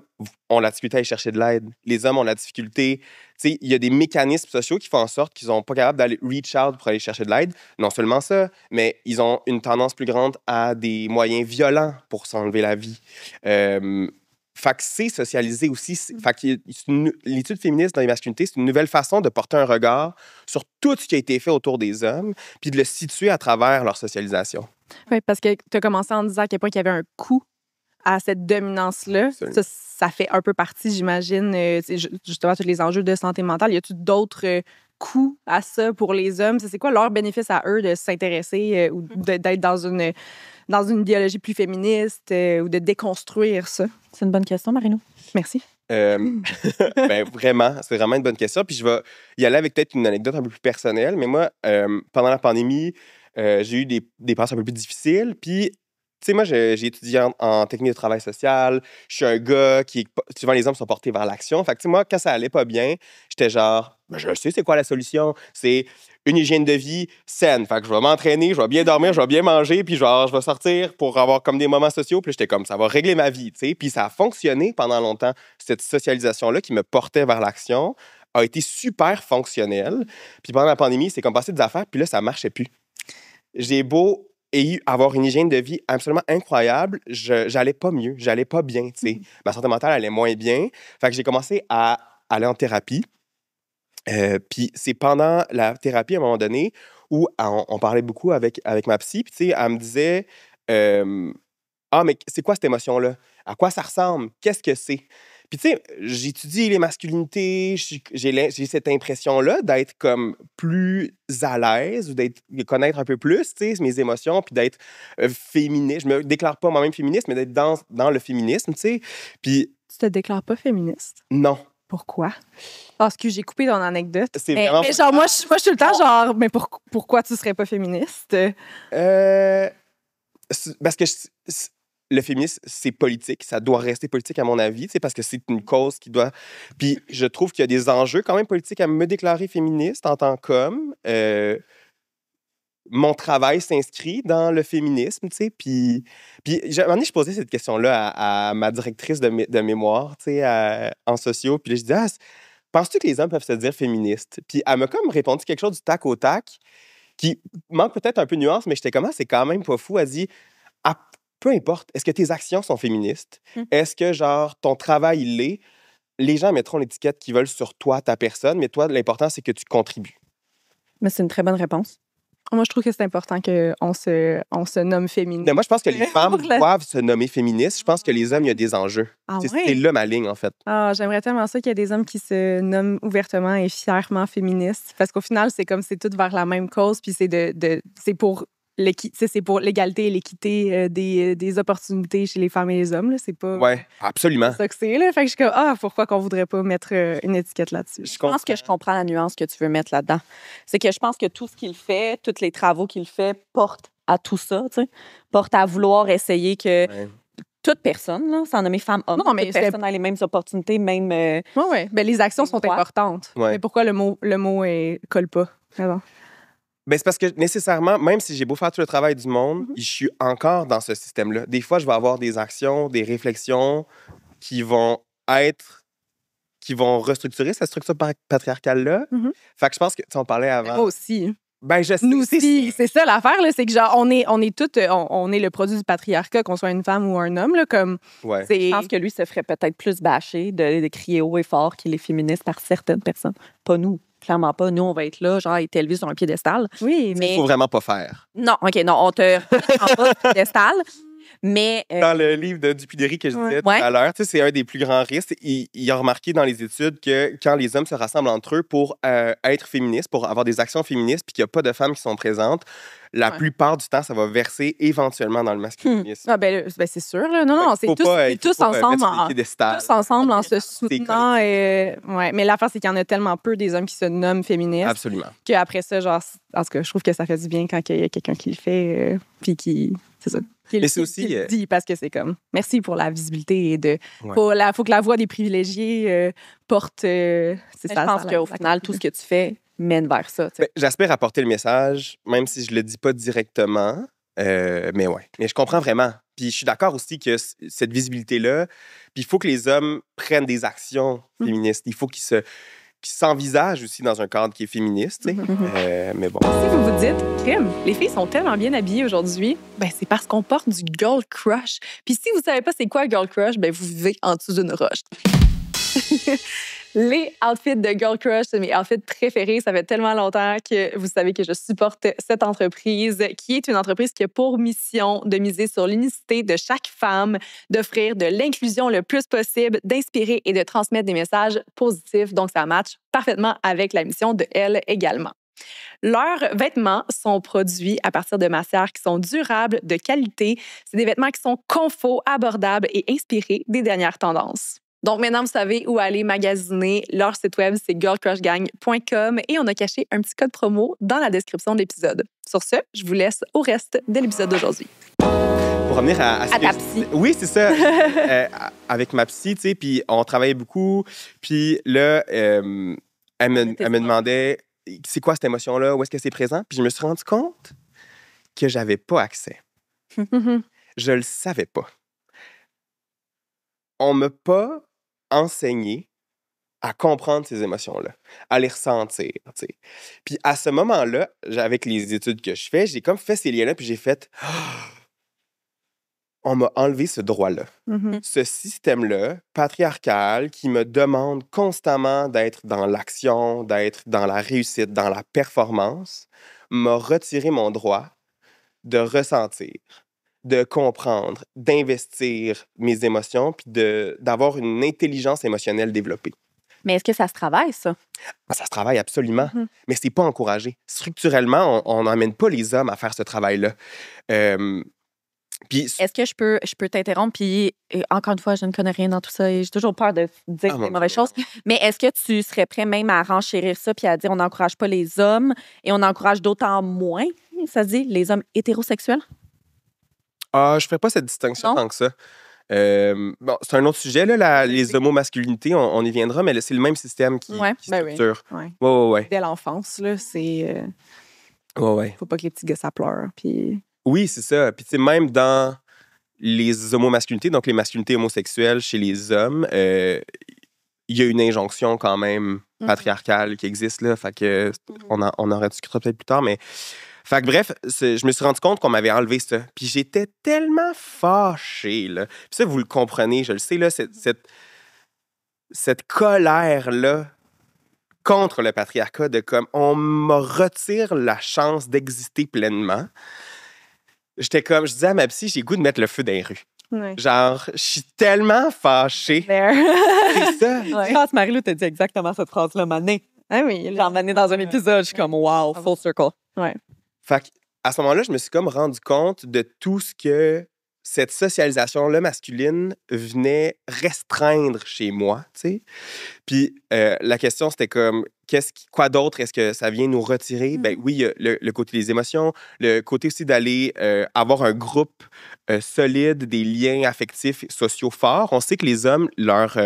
ont la difficulté à aller chercher de l'aide. Les hommes ont la difficulté... Tu sais, il y a des mécanismes sociaux qui font en sorte qu'ils ne sont pas capables d'aller reach out pour aller chercher de l'aide. Non seulement ça, mais ils ont une tendance plus grande à des moyens violents pour s'enlever la vie. Fait que c'est socialisé aussi. Fait que l'étude féministe dans les masculinités, c'est une nouvelle façon de porter un regard sur tout ce qui a été fait autour des hommes, puis de le situer à travers leur socialisation.
Oui, parce que tu as commencé en disant à quel point il y avait un coût à cette dominance-là. Ça fait un peu partie, j'imagine, justement, tous les enjeux de santé mentale. Y a-t-il d'autres coûts à ça pour les hommes? C'est quoi leur bénéfice à eux de s'intéresser ou d'être dans une idéologie plus féministe ou de déconstruire ça?
C'est une bonne question, Marilou.
Merci.
Ben, vraiment, c'est vraiment une bonne question. Puis je vais y aller avec peut-être une anecdote un peu plus personnelle. Mais moi, pendant la pandémie, j'ai eu des passes un peu plus difficiles. Puis tu sais, moi, j'ai étudié en technique de travail social. Je suis un gars qui... Souvent, les hommes sont portés vers l'action. Fait que, tu sais, moi, quand ça allait pas bien, j'étais genre, je sais c'est quoi la solution. C'est une hygiène de vie saine. Fait que je vais m'entraîner, je vais bien dormir, je vais bien manger, puis genre, je vais sortir pour avoir comme des moments sociaux. Puis j'étais comme, ça va régler ma vie, tu sais. Puis ça a fonctionné pendant longtemps. Cette socialisation-là qui me portait vers l'action a été super fonctionnelle. Puis pendant la pandémie, c'est comme passer des affaires, puis là, ça marchait plus. J'ai beau avoir une hygiène de vie absolument incroyable, j'allais pas mieux, j'allais pas bien, tu sais. Ma santé mentale allait moins bien. Fait que j'ai commencé à aller en thérapie. Puis c'est pendant la thérapie, à un moment donné, où on parlait beaucoup avec ma psy, puis tu sais, elle me disait mais c'est quoi cette émotion-là? À quoi ça ressemble? Qu'est-ce que c'est? Puis, tu sais, j'étudie les masculinités, j'ai cette impression-là d'être comme plus à l'aise ou de connaître un peu plus, tu sais, mes émotions, puis d'être féministe. Je me déclare pas moi-même féministe, mais d'être dans le féminisme, tu sais. Puis...
Tu te déclares pas féministe?
Non.
Pourquoi? Parce que j'ai coupé ton anecdote.
C'est vraiment...
Mais genre, moi, je suis tout le temps genre, mais pourquoi tu serais pas féministe?
Parce que... Le féminisme, c'est politique. Ça doit rester politique, à mon avis, parce que c'est une cause qui doit... Puis je trouve qu'il y a des enjeux quand même politiques à me déclarer féministe en tant qu'homme. Mon travail s'inscrit dans le féminisme, tu sais. Puis à un moment donné, je posais cette question-là à ma directrice de mémoire, tu sais, en sociaux. Puis là, je dis, penses-tu que les hommes peuvent se dire féministes? Puis elle m'a comme répondu quelque chose du tac au tac qui manque peut-être un peu de nuance, mais j'étais comme, c'est quand même pas fou. Elle dit, ah, peu importe, est-ce que tes actions sont féministes? Est-ce que, genre, ton travail, il l'est? Les gens mettront l'étiquette qu'ils veulent sur toi, ta personne, mais toi, l'important, c'est que tu contribues.
Mais c'est une très bonne réponse.
Moi, je trouve que c'est important qu'on se nomme féministe.
Mais moi, je pense que les femmes doivent se nommer féministes. Je pense que les hommes, il y a des enjeux.
Ah
C'est là ma ligne, en fait.
J'aimerais tellement ça qu'il y ait des hommes qui se nomment ouvertement et fièrement féministes. Parce qu'au final, c'est comme c'est tout vers la même cause, puis c'est pour l'égalité et l'équité des opportunités chez les femmes et les hommes. Là. C'est pas
Ouais, absolument.
ça que c'est. Là. Fait que je suis comme, pourquoi qu'on voudrait pas mettre une étiquette là-dessus?
Je pense que je comprends la nuance que tu veux mettre là-dedans. C'est que je pense que tout ce qu'il fait, tous les travaux qu'il fait portent à tout ça, tu sais. Portent à vouloir essayer que toute personne, là, sans nommer femme, homme, toute personne a les mêmes opportunités, même...
Oui. Ben, les actions sont importantes.
Ouais.
Mais pourquoi le mot colle pas? Pardon.
Ben, c'est parce que nécessairement, même si j'ai beau faire tout le travail du monde, je suis encore dans ce système-là. Des fois, je vais avoir des actions, des réflexions qui vont restructurer cette structure patriarcale-là. Fait que je pense que, tu en parlais avant.
Moi aussi.
Ben, je sais.
Nous aussi. C'est ça l'affaire, là, c'est que genre, on est le produit du patriarcat, qu'on soit une femme ou un homme. Là, comme,
Ouais.
Je pense que lui se ferait peut-être plus bâcher de crier haut et fort qu'il est féministe par certaines personnes. Pas nous. Clairement pas. Nous, on va être là, genre, être élevés sur un piédestal.
Oui,
Il faut vraiment pas faire.
Non, OK, non, on te en bas du piédestal. Mais.
Dans le livre de Dupuy-Derry que je disais tout à l'heure, c'est un des plus grands risques. Il a remarqué dans les études que quand les hommes se rassemblent entre eux pour être féministes, pour avoir des actions féministes, puis qu'il n'y a pas de femmes qui sont présentes, la plupart du temps, ça va verser éventuellement dans le masculinisme.
Ben, c'est sûr. Là. Non, c'est tous ensemble en se soutenant. Mais l'affaire, c'est qu'il y en a tellement peu des hommes qui se nomment féministes.
Absolument.
Qu'après ça, genre, en tout cas, je trouve que ça fait du bien quand il y a quelqu'un qui le fait, puis qui. C'est ça.
Mais c'est aussi.
Qui le dit, parce que c'est comme. Merci pour la visibilité. Faut que la voix des privilégiés porte.
Je pense qu'au final, tout ce que tu fais mène vers ça.
Ben, j'espère apporter le message, même si je le dis pas directement. Mais ouais. Mais je comprends vraiment. Puis je suis d'accord aussi que cette visibilité-là, puis il faut que les hommes prennent des actions féministes. Il faut qu'ils s'envisagent aussi dans un cadre qui est féministe. Mais bon.
Si vous vous dites, crime, les filles sont tellement bien habillées aujourd'hui, ben c'est parce qu'on porte du girl crush. Puis si vous savez pas c'est quoi girl crush, ben vous vivez en dessous d'une roche. Les outfits de Girl Crush, c'est mes outfits préférés. Ça fait tellement longtemps que vous savez que je supporte cette entreprise, qui est une entreprise qui a pour mission de miser sur l'unicité de chaque femme, d'offrir de l'inclusion le plus possible, d'inspirer et de transmettre des messages positifs. Donc, ça matche parfaitement avec la mission de elle également. Leurs vêtements sont produits à partir de matières qui sont durables, de qualité. C'est des vêtements qui sont confos, abordables et inspirés des dernières tendances. Donc, maintenant, vous savez où aller magasiner. Leur site web, c'est girlcrushgang.com et on a caché un petit code promo dans la description de l'épisode. Sur ce, je vous laisse au reste de l'épisode d'aujourd'hui.
Pour revenir à
ta psy.
Oui, c'est ça. Avec ma psy, tu sais, puis on travaillait beaucoup. Puis là, elle me demandait, c'est quoi cette émotion-là? Où est-ce que c'est présent? Puis je me suis rendu compte que j'avais pas accès. Je le savais pas. On m'a pas enseigné à comprendre ces émotions-là, à les ressentir, tu sais. Puis à ce moment-là, avec les études que je fais, j'ai comme fait ces liens-là, puis j'ai fait... On m'a enlevé ce droit-là. Ce système-là, patriarcal, qui me demande constamment d'être dans l'action, d'être dans la réussite, dans la performance, m'a retiré mon droit de ressentir, de comprendre, d'investir mes émotions, puis d'avoir une intelligence émotionnelle développée.
Mais est-ce que ça se travaille, ça?
Ça se travaille absolument, mais c'est pas encouragé. Structurellement, on n'emmène pas les hommes à faire ce travail-là. Puis,
est-ce que je peux t'interrompre? Puis, encore une fois, je ne connais rien dans tout ça et j'ai toujours peur de dire des mauvaises choses. Mais est-ce que tu serais prêt même à renchérir ça puis à dire on n'encourage pas les hommes et on encourage d'autant moins, ça se dit, les hommes hétérosexuels?
Je ferais pas cette distinction tant que ça. Bon, c'est un autre sujet, là, les homomasculinités, on y viendra, mais c'est le même système qui structure.
Ouais. Dès l'enfance, là, c'est... Faut pas que les petits gars, ça pleure, puis...
Oui, c'est ça. Puis, tu sais, même dans les homomasculinités, donc les masculinités homosexuelles chez les hommes, il y a une injonction quand même patriarcale qui existe, là. Fait que on en rediscutera peut-être plus tard, mais... Fait que bref, je me suis rendu compte qu'on m'avait enlevé ça. Puis j'étais tellement fâchée, là. Puis ça, vous le comprenez, je le sais, là, cette colère-là contre le patriarcat de comme, on me retire la chance d'exister pleinement. J'étais comme, je disais à ma psy, j'ai le goût de mettre le feu dans les rues.
Ouais.
Genre, je suis tellement fâchée. C'est ça.
Ouais. Je pense que Marie-Lou t'a dit exactement cette phrase-là, Mané.
Ah oui.
Genre, Mané dans un épisode, je suis comme, wow, full circle.
Ouais.
Fait qu'à ce moment-là, je me suis comme rendu compte de tout ce que cette socialisation-là masculine venait restreindre chez moi, tu sais. Puis la question, c'était comme, quoi d'autre est-ce que ça vient nous retirer? Ben oui, il y a le côté des émotions, le côté aussi d'aller avoir un groupe solide, des liens affectifs, sociaux forts. On sait que les hommes, leur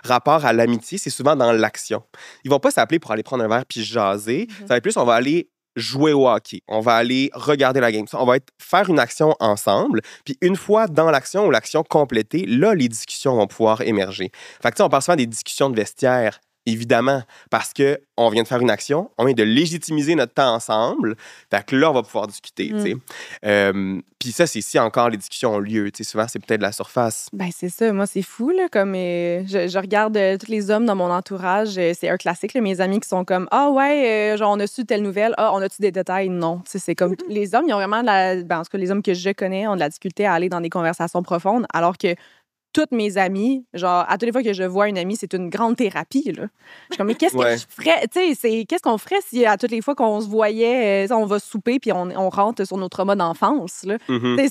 rapport à l'amitié, c'est souvent dans l'action. Ils vont pas s'appeler pour aller prendre un verre puis jaser. Ça va être plus, on va aller jouer au hockey, on va aller regarder la game, on va faire une action ensemble, puis une fois dans l'action ou l'action complétée, là, les discussions vont pouvoir émerger. Fait que, tu sais, on parle souvent des discussions de vestiaire, évidemment, parce qu'on vient de faire une action, on vient de légitimiser notre temps ensemble, fait que là, on va pouvoir discuter, tu sais. Puis ça, c'est si encore les discussions ont lieu, tu sais, souvent, c'est peut-être la surface.
Ben c'est ça, moi c'est fou là, comme je regarde tous les hommes dans mon entourage, c'est un classique là, mes amis qui sont comme ah ouais, genre on a su telle nouvelle, ah on a-tu des détails, non, tu sais c'est comme les hommes ils ont vraiment en tout cas les hommes que je connais ont de la difficulté à aller dans des conversations profondes, alors que toutes mes amies, genre, à toutes les fois que je vois une amie, c'est une grande thérapie, là. Je suis comme, mais qu'est-ce que je ferais? Tu sais, qu'est-ce qu'on ferait si à toutes les fois qu'on se voyait, on va souper puis on rentre sur nos traumas d'enfance, là?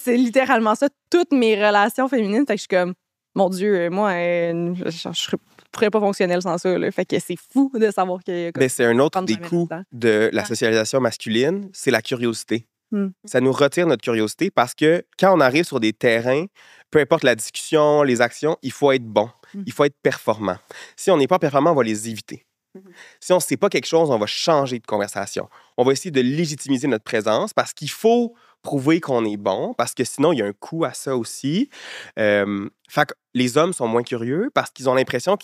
C'est littéralement ça, toutes mes relations féminines. Fait que je suis comme, mon Dieu, moi, je pourrais pas fonctionnelle sans ça, là. Fait que c'est fou de savoir que...
Mais c'est un autre des coups de la socialisation masculine, c'est la curiosité. Ça nous retire notre curiosité parce que quand on arrive sur des terrains, peu importe la discussion, les actions, il faut être bon, il faut être performant. Si on n'est pas performant, on va les éviter. Si on ne sait pas quelque chose, on va changer de conversation. On va essayer de légitimiser notre présence parce qu'il faut prouver qu'on est bon, parce que sinon, il y a un coût à ça aussi. Fait que les hommes sont moins curieux parce qu'ils ont l'impression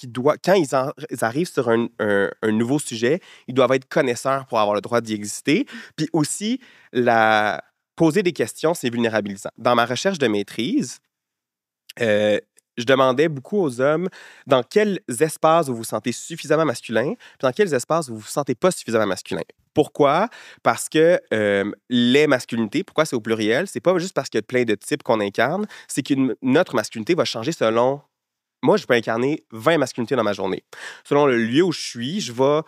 quand ils arrivent sur un nouveau sujet, ils doivent être connaisseurs pour avoir le droit d'y exister. Puis aussi, poser des questions, c'est vulnérabilisant. Dans ma recherche de maîtrise, je demandais beaucoup aux hommes dans quels espaces vous vous sentez suffisamment masculin, puis dans quels espaces vous vous sentez pas suffisamment masculin. Pourquoi? Parce que les masculinités, pourquoi c'est au pluriel? C'est pas juste parce qu'il y a plein de types qu'on incarne, c'est que notre masculinité va changer selon... Moi, je peux incarner 20 masculinités dans ma journée. Selon le lieu où je suis, je vais...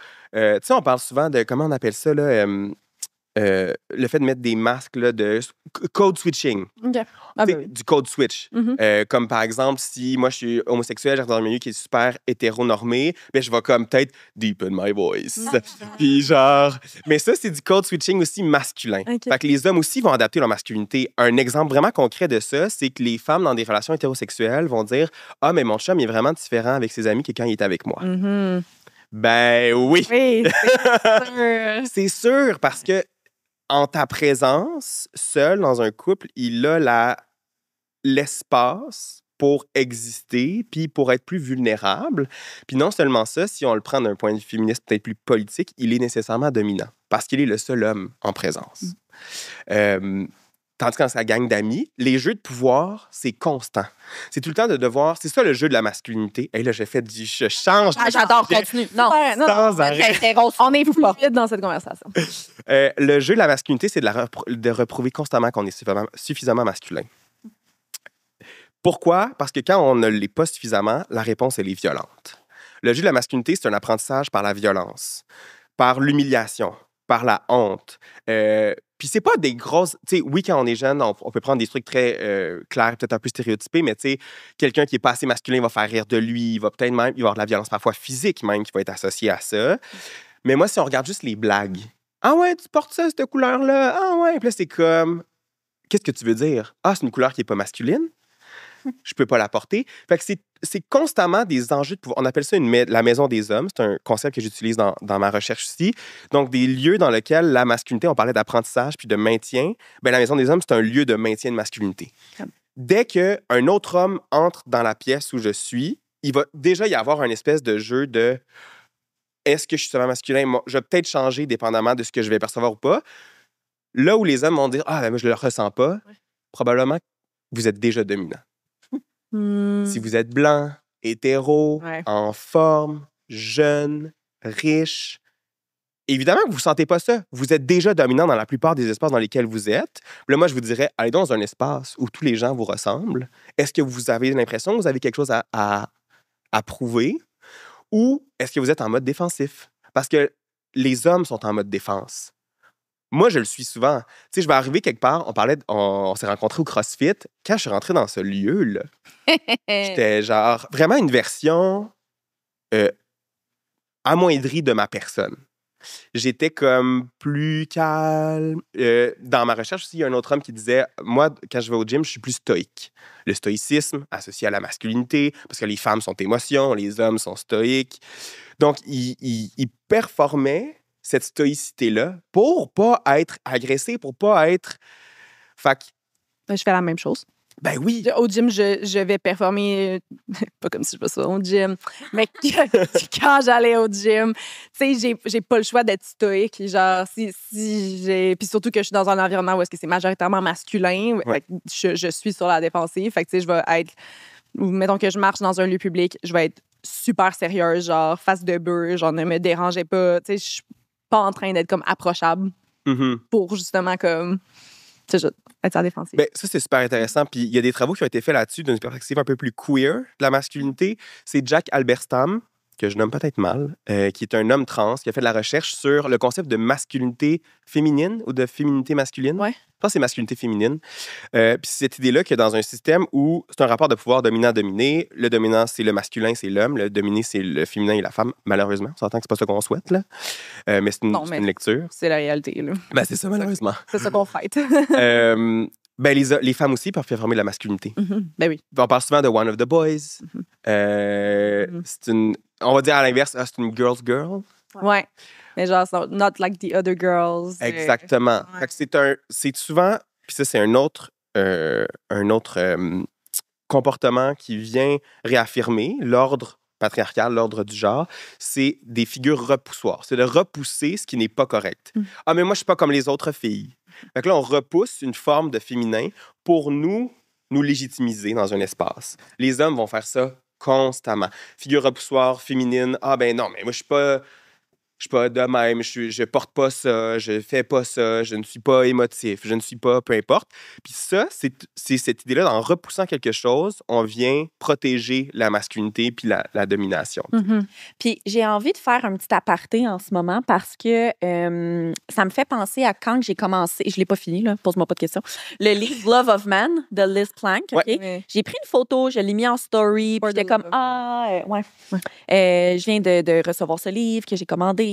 tu sais, on parle souvent de... Comment on appelle ça, là? Le fait de mettre des masques là, de code switching.
Okay.
Du code switch. Comme par exemple, si moi je suis homosexuel, j'arrive dans un milieu qui est super hétéronormé, ben, je vais comme peut-être deepen my voice. Puis genre... Mais ça, c'est du code switching aussi masculin. Okay. Fait que les hommes aussi vont adapter leur masculinité. Un exemple vraiment concret de ça, c'est que les femmes dans des relations hétérosexuelles vont dire « Ah, mais mon chum il est vraiment différent avec ses amis que quand il est avec moi. Ben oui!
Oui, c'est sûr.
C'est sûr, parce que en ta présence, seul dans un couple, il a l'espace pour exister, puis pour être plus vulnérable. Puis non seulement ça, si on le prend d'un point de vue féministe peut-être plus politique, il est nécessairement dominant, parce qu'il est le seul homme en présence. Tandis que dans sa gang d'amis, les jeux de pouvoir, c'est constant. C'est tout le temps de devoir... C'est ça le jeu de la masculinité. Et là, je change.
J'adore, continue. Non,
sans arrêt.
On est fluide dans cette conversation.
Le jeu de la masculinité, c'est de reprouver constamment qu'on est suffisamment masculin. Pourquoi? Parce que quand on ne l'est pas suffisamment, la réponse, elle est violente. Le jeu de la masculinité, c'est un apprentissage par la violence, par l'humiliation, par la honte. Puis c'est pas des grosses... Tu sais, oui, quand on est jeune, on peut prendre des trucs très clairs, peut-être un peu stéréotypés, mais tu sais, quelqu'un qui est pas assez masculin va faire rire de lui, il va peut-être même... Il va y avoir de la violence parfois physique même qui va être associée à ça. Mais moi, si on regarde juste les blagues, « Ah ouais, tu portes ça, cette couleur-là? Ah ouais! » Puis là, c'est comme... Qu'est-ce que tu veux dire? « Ah, c'est une couleur qui est pas masculine? Je peux pas la porter. » Fait que c'est constamment des enjeux de pouvoir. On appelle ça la maison des hommes. C'est un concept que j'utilise dans ma recherche ici. Donc, des lieux dans lesquels la masculinité, on parlait d'apprentissage puis de maintien. Bien, la maison des hommes, c'est un lieu de maintien de masculinité. Dès qu'un autre homme entre dans la pièce où je suis, il va déjà y avoir un espèce de jeu de est-ce que je suis seulement masculin? Moi, je vais peut-être changer dépendamment de ce que je vais percevoir ou pas. Là où les hommes vont dire ah, ben, moi, je ne le ressens pas, probablement que vous êtes déjà dominant. Si vous êtes blanc, hétéro,
Ouais.
en forme, jeune, riche, évidemment que vous ne sentez pas ça. Vous êtes déjà dominant dans la plupart des espaces dans lesquels vous êtes. Là, moi, je vous dirais, allez dans un espace où tous les gens vous ressemblent. Est-ce que vous avez l'impression que vous avez quelque chose à prouver? Ou est-ce que vous êtes en mode défensif? Parce que les hommes sont en mode défense. Moi, je le suis souvent. Tu sais, je vais arriver quelque part, on s'est rencontrés au CrossFit. Quand je suis rentré dans ce lieu-là, j'étais genre vraiment une version amoindrie de ma personne. J'étais comme plus calme. Dans ma recherche aussi, il y a un autre homme qui disait moi, quand je vais au gym, je suis plus stoïque. Le stoïcisme associé à la masculinité, parce que les femmes sont émotions, les hommes sont stoïques. Donc, il performait cette stoïcité-là pour pas être agressé, pour pas être. Fait que,
Je fais la même chose.
ben oui.
Au gym, je vais performer, pas comme si je faisais ça au gym, mais quand j'allais au gym, tu sais, j'ai pas le choix d'être stoïque. Genre, si j'ai. Puis surtout que je suis dans un environnement où est-ce que c'est majoritairement masculin,
Ouais.
fait que je suis sur la défensive. Fait que, tu sais, je vais être. Ou mettons que je marche dans un lieu public, je vais être super sérieuse, genre, face de bœuf, genre, ne me dérangez pas. Tu sais, je suis pas en train d'être comme approchable
Mhm.
pour justement, comme. Tu sais, être sur la défensive.
Ben, ça, c'est super intéressant. Puis il y a des travaux qui ont été faits là-dessus d'une perspective un peu plus queer de la masculinité. C'est Jack Halberstam, que je nomme peut-être mal, qui est un homme trans, qui a fait de la recherche sur le concept de masculinité féminine ou de féminité masculine.
Ouais.
Je pense que c'est masculinité féminine. Puis c'est cette idée-là que dans un système où c'est un rapport de pouvoir dominant-dominé, le dominant, c'est le masculin, c'est l'homme, le dominé, c'est le féminin et la femme, malheureusement. On s'entend que c'est pas ça qu'on souhaite, là. Mais c'est
Non,
une lecture.
C'est la réalité, là.
Ben, c'est ça, malheureusement.
C'est ça qu'on fête.
Ben, les femmes aussi peuvent performer de la masculinité.
Ben oui.
On parle souvent de One of the Boys. C'est une... On va dire à l'inverse, c'est une girl's girl.
Ouais. Mais genre, not like the other girls.
Exactement.
Ouais.
Fait que c'est souvent... Puis ça, c'est un autre comportement qui vient réaffirmer l'ordre patriarcal, l'ordre du genre. C'est des figures repoussoires. C'est de repousser ce qui n'est pas correct. Ah, mais moi, je suis pas comme les autres filles. Fait que là, on repousse une forme de féminin pour nous légitimiser dans un espace. Les hommes vont faire ça constamment. Figure repoussoire, féminine. Ah, ben non, mais moi, je suis pas de même, je porte pas ça, je fais pas ça, je ne suis pas émotif, je ne suis pas peu importe. Puis ça, c'est cette idée-là, en repoussant quelque chose, on vient protéger la masculinité puis la domination.
Puis j'ai envie de faire un petit aparté en ce moment parce que ça me fait penser à quand j'ai commencé, je l'ai pas fini, là, pose-moi pas de questions, le livre Love of Man de Liz Plank. OK?
Ouais.
J'ai pris une photo, je l'ai mis en story, puis j'étais comme, je viens de recevoir ce livre que j'ai commandé,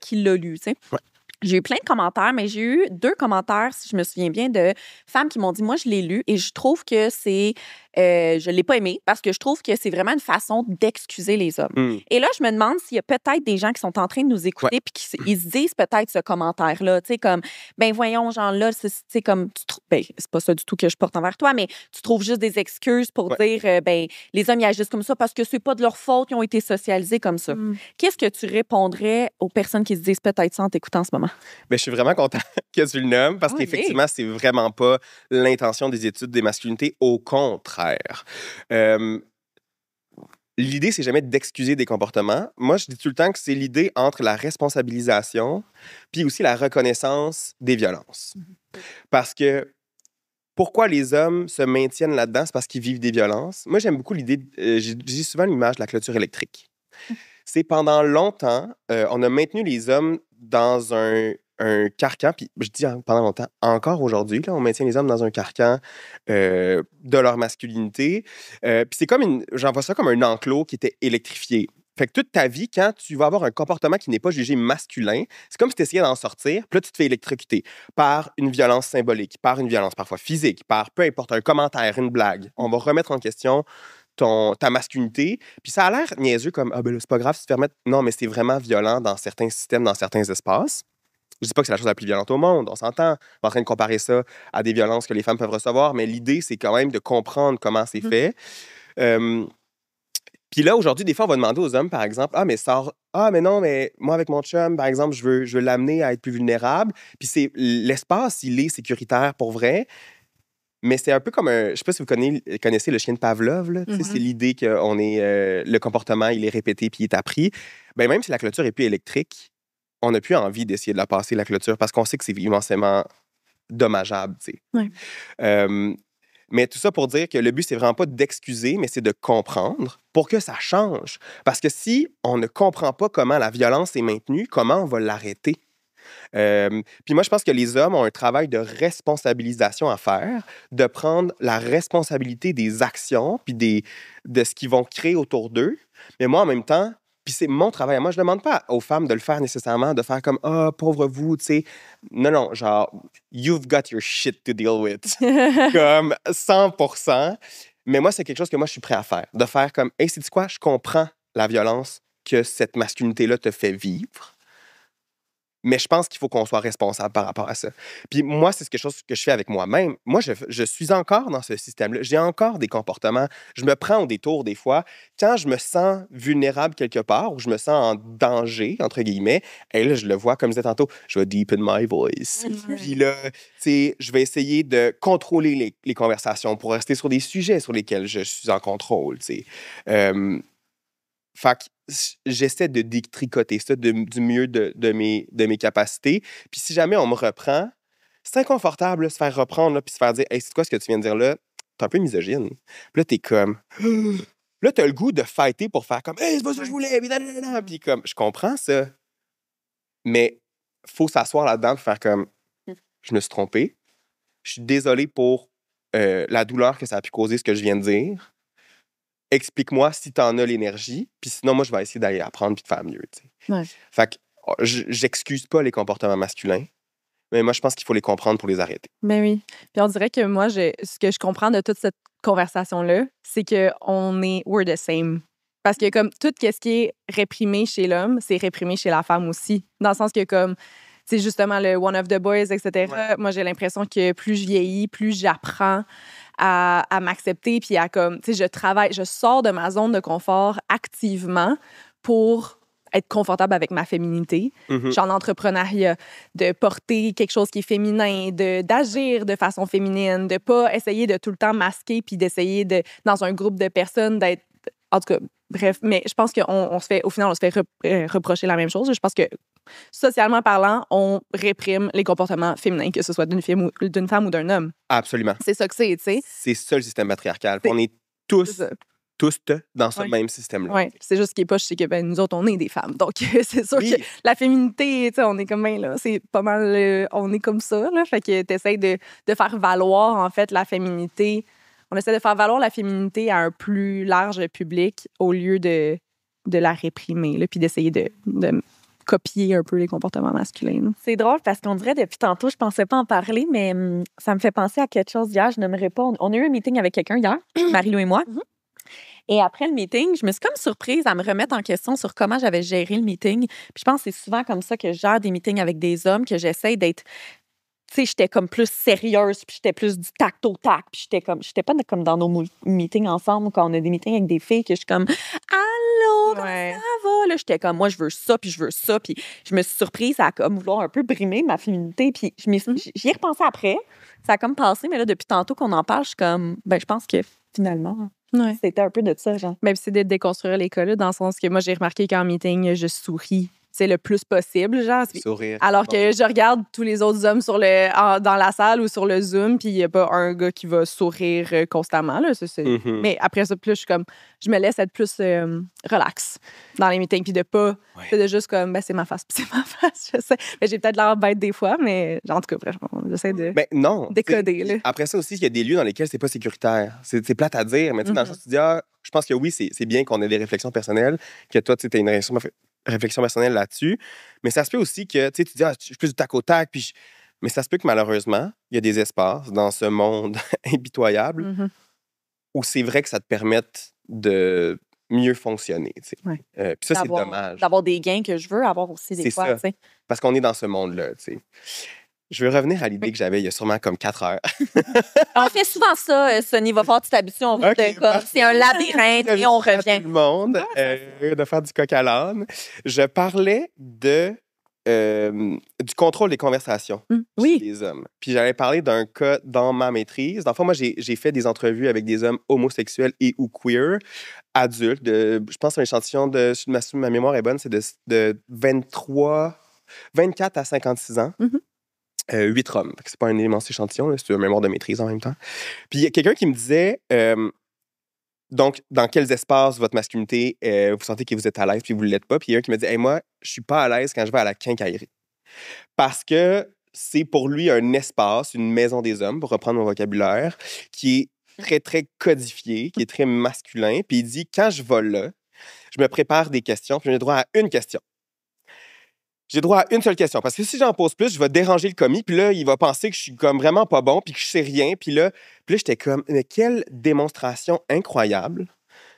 qui l'a lu, tu sais.
Ouais.
J'ai eu plein de commentaires, mais j'ai eu 2 commentaires, si je me souviens bien, de femmes qui m'ont dit, moi, je l'ai lu et je trouve que c'est... je l'ai pas aimé parce que je trouve que c'est vraiment une façon d'excuser les hommes. Et là, je me demande s'il y a peut-être des gens qui sont en train de nous écouter puis ils se disent peut-être ce commentaire-là, tu sais, comme, ben voyons, genre là, c'est comme, ben, c'est pas ça du tout que je porte envers toi, mais tu trouves juste des excuses pour dire, ben, les hommes, ils agissent comme ça parce que c'est pas de leur faute, ils ont été socialisés comme ça. Qu'est-ce que tu répondrais aux personnes qui se disent peut-être ça en t'écoutant en ce moment?
Ben, je suis vraiment content que tu le nommes parce qu'effectivement, c'est vraiment pas l'intention des études des masculinités. Au contraire. L'idée, c'est jamais d'excuser des comportements. Moi, je dis tout le temps que c'est l'idée entre la responsabilisation puis aussi la reconnaissance des violences. Parce que pourquoi les hommes se maintiennent là-dedans, c'est parce qu'ils vivent des violences. Moi, j'aime beaucoup l'idée, j'ai souvent l'image de la clôture électrique. C'est pendant longtemps, on a maintenu les hommes dans un carcan, puis je dis pendant longtemps, encore aujourd'hui, là, on maintient les hommes dans un carcan de leur masculinité. Puis c'est comme j'en vois ça comme un enclos qui était électrifié. Fait que toute ta vie, quand tu vas avoir un comportement qui n'est pas jugé masculin, c'est comme si tu essayais d'en sortir, puis là, tu te fais électrocuter par une violence symbolique, par une violence parfois physique, par peu importe, un commentaire, une blague. On va remettre en question ta masculinité. Puis ça a l'air niaiseux comme, ah ben là, c'est pas grave si tu te permets. Non, mais c'est vraiment violent dans certains systèmes, dans certains espaces. Je dis pas que c'est la chose la plus violente au monde, on s'entend. On est en train de comparer ça à des violences que les femmes peuvent recevoir, mais l'idée, c'est quand même de comprendre comment c'est fait. Puis là, aujourd'hui, des fois, on va demander aux hommes, par exemple, ah, mais sors, ah, mais non, mais moi, avec mon chum, par exemple, je veux l'amener à être plus vulnérable. Puis l'espace, il est sécuritaire pour vrai. Mais c'est un peu comme un. Je sais pas si vous connaissez le chien de Pavlov, là. Tu sais, c'est l'idée que le comportement, il est répété puis il est appris. Ben, même si la clôture est plus électrique, on n'a plus envie d'essayer de la passer, la clôture, parce qu'on sait que c'est immensément dommageable, tu sais.
Ouais.
Mais tout ça pour dire que le but, c'est vraiment pas d'excuser, mais c'est de comprendre pour que ça change. Parce que si on ne comprend pas comment la violence est maintenue, comment on va l'arrêter? Puis moi, je pense que les hommes ont un travail de responsabilisation à faire, de prendre la responsabilité des actions puis de ce qu'ils vont créer autour d'eux. Mais moi, en même temps, puis c'est mon travail. Moi, je ne demande pas aux femmes de le faire nécessairement, de faire comme « Ah, pauvre vous », tu sais. Non, non, genre « You've got your shit to deal with ». Comme 100%. Mais moi, c'est quelque chose que moi, je suis prêt à faire. De faire comme « Hey, sais-tu quoi? Je comprends la violence que cette masculinité-là te fait vivre. » Mais je pense qu'il faut qu'on soit responsable par rapport à ça. Puis moi, c'est quelque chose que je fais avec moi-même. Moi, je suis encore dans ce système-là. J'ai encore des comportements. Je me prends au détour des fois. Quand je me sens vulnérable quelque part ou je me sens en danger, entre guillemets, et là, je le vois, comme je disais tantôt, je vais deepen my voice. Puis là, tu sais, je vais essayer de contrôler les conversations pour rester sur des sujets sur lesquels je suis en contrôle, tu sais. Fait que j'essaie de détricoter ça du mieux de mes capacités. Puis si jamais on me reprend, c'est inconfortable de se faire reprendre là, puis se faire dire « Hey, c'est quoi ce que tu viens de dire là? T'es un peu misogyne. » Puis là, t'es comme... Là, t'as le goût de fighter pour faire comme « Hey, c'est pas ça que je voulais! » Puis comme, je comprends ça. Mais faut s'asseoir là-dedans et faire comme « Je me suis trompé. Je suis désolé pour la douleur que ça a pu causer, ce que je viens de dire. » Explique-moi si tu en as l'énergie, puis sinon, moi, je vais essayer d'aller apprendre puis de faire mieux. Tu sais.
Ouais.
Fait que j'excuse pas les comportements masculins, mais moi, je pense qu'il faut les comprendre pour les arrêter.
Ben oui. Puis on dirait que moi, ce que je comprends de toute cette conversation-là, c'est we're the same. Parce que comme tout ce qui est réprimé chez l'homme, c'est réprimé chez la femme aussi. Dans le sens que comme, c'est justement le one of the boys, etc. Ouais. Moi, j'ai l'impression que plus je vieillis, plus j'apprends à m'accepter, puis à comme, tu sais, je sors de ma zone de confort activement pour être confortable avec ma féminité. Je suis en entrepreneuriat, de porter quelque chose qui est féminin, d'agir de façon féminine, de pas essayer de tout le temps masquer, puis d'essayer dans un groupe de personnes, d'être... En tout cas, bref, mais je pense au final, on se fait reprocher la même chose. Je pense que, socialement parlant, on réprime les comportements féminins, que ce soit d'une femme ou d'un homme.
Absolument.
C'est ça que c'est, tu sais.
C'est ça le système patriarcal. On est tous dans ce même système-là.
Oui, c'est juste ce qui est poche, c'est que nous autres, on est des femmes. Donc, c'est sûr que la féminité, tu sais, on est comme là, c'est pas mal, on est comme ça, là. Fait que t'essayes de faire valoir, en fait, la féminité. On essaie de faire valoir la féminité à un plus large public au lieu de la réprimer, là, puis d'essayer de copier un peu les comportements masculins.
C'est drôle parce qu'on dirait depuis tantôt, je pensais pas en parler, mais ça me fait penser à quelque chose hier. Je n'aimerais pas. On a eu un meeting avec quelqu'un hier, Marie-Lou et moi. Et après le meeting, je me suis comme surprise à me remettre en question sur comment j'avais géré le meeting. Puis je pense que c'est souvent comme ça que je gère des meetings avec des hommes, que j'essaie d'être... Tu sais, j'étais comme plus sérieuse, puis j'étais plus du tact au tact, puis j'étais pas comme dans nos meetings ensemble, quand on a des meetings avec des filles, que je suis comme « Allô, comment ça va? » Là, j'étais comme « Moi, je veux ça, puis je veux ça. » Puis je me suis surprise à comme vouloir un peu brimer ma féminité, puis j'y ai repensé après. Ça a comme passé, mais là, depuis tantôt qu'on en parle, je suis comme « Ben, je pense que finalement... » C'était un peu de ça, genre.
Même c'est de déconstruire les cas, là, dans le sens que moi, j'ai remarqué qu'en meeting, je souris. C'est le plus possible, genre.
Sourire.
Alors que je regarde tous les autres hommes dans la salle ou sur le Zoom, puis il n'y a pas un gars qui va sourire constamment, là. Mais après ça, plus je me laisse être plus relax dans les meetings, puis de pas, de juste comme, ben, c'est ma face, je sais. Mais j'ai peut-être l'air bête des fois, mais en tout cas, bref, j'essaie de décoder, là.
Après ça aussi, il y a des lieux dans lesquels c'est pas sécuritaire. C'est plate à dire, mais tu sais, dans le sens, tu dis, je pense que oui, c'est bien qu'on ait des réflexions personnelles, que toi, tu sais, t'as une réflexion personnelle là-dessus. Mais ça se peut aussi que tu dis, je suis plus du tac au tac. Mais ça se peut que malheureusement, il y a des espaces dans ce monde impitoyable où c'est vrai que ça te permette de mieux fonctionner. Tu sais. Puis ça, c'est dommage.
D'avoir des gains que je veux avoir aussi des fois.
C'est ça. Parce qu'on est dans ce monde-là. Tu sais. Je veux revenir à l'idée que j'avais il y a sûrement comme 4 heures.
On fait souvent ça, Sonny. Va falloir que tu t'habitues. C'est un labyrinthe et on revient.
Tout le monde, de faire du coq à l'âne. Je parlais du contrôle des conversations chez les hommes. Puis j'allais parler d'un cas dans ma maîtrise. Dans le fond, moi, j'ai fait des entrevues avec des hommes homosexuels et ou queer, adultes. Je pense à un échantillon de, si ma mémoire est bonne, c'est de 24 à 56 ans. 8 hommes. C'est pas un immense échantillon, c'est une mémoire de maîtrise en même temps. Puis il y a quelqu'un qui me disait, donc, dans quels espaces votre masculinité, vous sentez que vous êtes à l'aise puis vous ne l'êtes pas. Puis il y a un qui me dit, hey, moi, je suis pas à l'aise quand je vais à la quincaillerie. Parce que c'est pour lui un espace, une maison des hommes, pour reprendre mon vocabulaire, qui est très, très codifié, qui est très masculin. Puis il dit, quand je vais là, je me prépare des questions, puis j'ai droit à une question. J'ai droit à une seule question. Parce que si j'en pose plus, je vais déranger le commis. Puis là, il va penser que je suis comme vraiment pas bon, puis que je sais rien. Puis là j'étais comme, mais quelle démonstration incroyable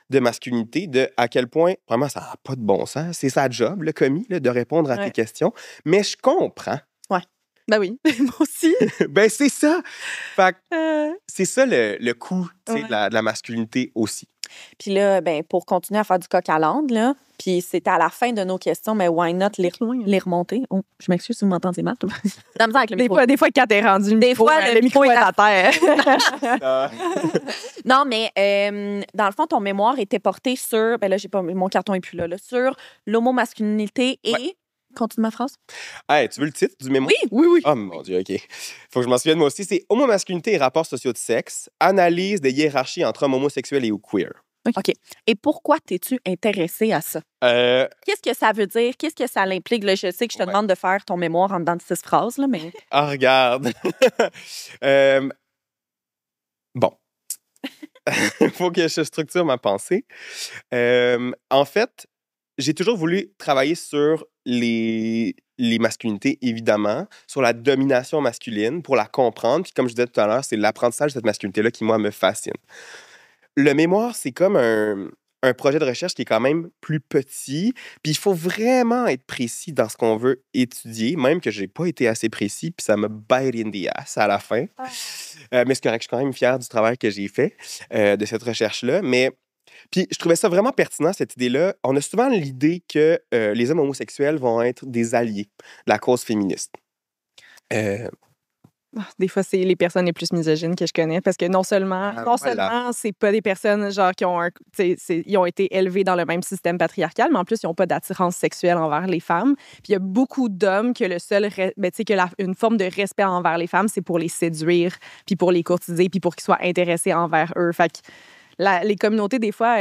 de masculinité, de à quel point, vraiment, ça n'a pas de bon sens. C'est sa job, le commis, là, de répondre à tes questions. Mais je comprends.
Ouais. Ben oui, moi aussi.
Ben c'est ça. Fait c'est ça le coup de la masculinité aussi.
Puis là, ben, pour continuer à faire du coq à l'âne, là, puis c'était à la fin de nos questions, mais why not les remonter? Oh, je m'excuse si vous m'entendez mal. Avec le micro.
Des fois, quand t'es rendu,
des fois,
le micro est à terre.
Non, mais dans le fond, ton mémoire était porté sur, ben là, j'ai pas, mon carton est plus là, sur l'homomasculinité et... Ouais. Continue ma phrase.
Hey, tu veux le titre du mémoire?
Oui.
Oh mon Dieu, OK. Faut que je m'en souvienne moi aussi. C'est Homomasculinité et rapports sociaux de sexe, analyse des hiérarchies entre hommes homosexuels et ou queer.
OK. Et pourquoi t'es-tu intéressé à ça? Qu'est-ce que ça veut dire? Qu'est-ce que ça l'implique? Là, je sais que je te demande de faire ton mémoire en dedans de 6 phrases, là, mais...
Ah, regarde. Bon. Il faut que je structure ma pensée. En fait, j'ai toujours voulu travailler sur les masculinités, évidemment, sur la domination masculine pour la comprendre. Puis comme je disais tout à l'heure, c'est l'apprentissage de cette masculinité-là qui, moi, me fascine. Le mémoire, c'est comme un projet de recherche qui est quand même plus petit. Puis il faut vraiment être précis dans ce qu'on veut étudier, même que je n'ai pas été assez précis, puis ça me bite in the ass à la fin. Mais c'est correct, je suis quand même fière du travail que j'ai fait de cette recherche-là. Mais puis je trouvais ça vraiment pertinent, cette idée-là. On a souvent l'idée que les hommes homosexuels vont être des alliés de la cause féministe.
Des fois, c'est les personnes les plus misogynes que je connais parce que non seulement c'est pas des personnes genre qui ont ils ont été élevés dans le même système patriarcal, mais en plus, ils n'ont pas d'attirance sexuelle envers les femmes. Puis il y a beaucoup d'hommes que une forme de respect envers les femmes, c'est pour les séduire, puis pour les courtiser, puis pour qu'ils soient intéressés envers eux. Fait que les communautés, des fois,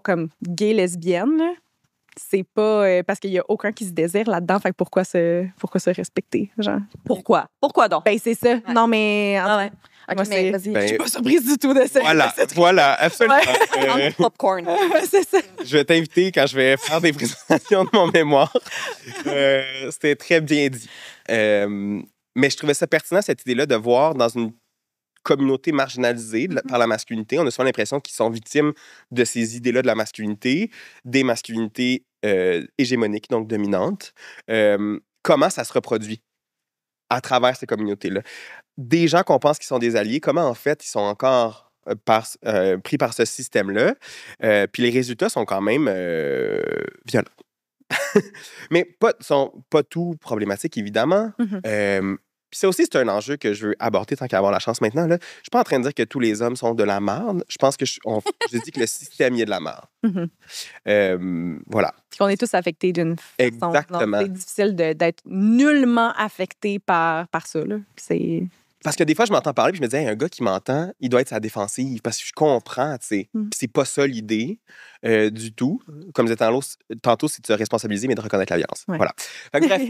comme gays, lesbiennes, là, c'est pas parce qu'il y a aucun qui se désire là-dedans. Fait que pourquoi se respecter, genre?
Pourquoi? Pourquoi donc?
Ben, c'est ça. Ouais. Non, mais...
ouais.
Okay, mais vas-y.
Ben,
je suis pas surprise du tout de ça.
Voilà, absolument.
Ouais. Popcorn.
C'est ça.
Je vais t'inviter quand je vais faire des présentations de mon mémoire. C'était très bien dit. Mais je trouvais ça pertinent, cette idée-là, de voir dans une communauté marginalisée par la masculinité. On a souvent l'impression qu'ils sont victimes de ces idées-là de la masculinité, des masculinités hégémoniques, donc dominantes. Comment ça se reproduit à travers ces communautés-là? Des gens qu'on pense qu'ils sont des alliés, comment en fait ils sont encore pris par ce système-là? Puis les résultats sont quand même violents. Mais sont pas tout problématiques, évidemment. Puis ça aussi, c'est un enjeu que je veux aborder tant qu'à avoir la chance maintenant. Là. Je suis pas en train de dire que tous les hommes sont de la merde. Je pense que je dis que le système y est de la merde. Voilà.
Puis qu'on est tous affectés d'une façon.
Exactement.
C'est difficile d'être nullement affecté par ça. Là. C'est...
Parce que des fois, je m'entends parler puis je me dis, hey, un gars qui m'entend, il doit être sa défensive parce que je comprends, tu sais. C'est pas ça l'idée du tout. Comme je disais tantôt, c'est de se responsabiliser, mais de reconnaître la violence. Ouais. Voilà. Fait que, bref.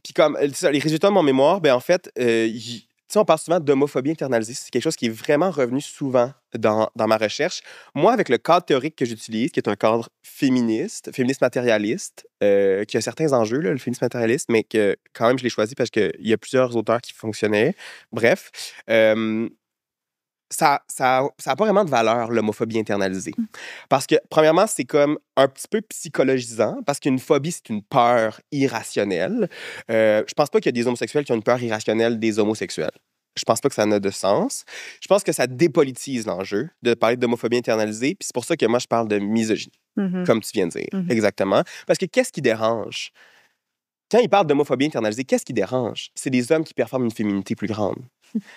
Puis comme les résultats de mon mémoire, ben en fait, on parle souvent d'homophobie internalisée. C'est quelque chose qui est vraiment revenu souvent dans ma recherche. Moi, avec le cadre théorique que j'utilise, qui est un cadre féministe matérialiste, qui a certains enjeux, là, le féminisme matérialiste, mais que quand même, je l'ai choisi parce qu'il y a plusieurs auteurs qui fonctionnaient. Bref. ça a pas vraiment de valeur, l'homophobie internalisée. Parce que, premièrement, c'est comme un petit peu psychologisant, parce qu'une phobie, c'est une peur irrationnelle. Je pense pas qu'il y a des homosexuels qui ont une peur irrationnelle des homosexuels. Je pense pas que ça n'a de sens. Je pense que ça dépolitise l'enjeu de parler d'homophobie internalisée, puis c'est pour ça que moi, je parle de misogynie, comme tu viens de dire. Exactement. Parce que qu'est-ce qui dérange? Quand ils parlent d'homophobie internalisée, qu'est-ce qui dérange? C'est des hommes qui performent une féminité plus grande,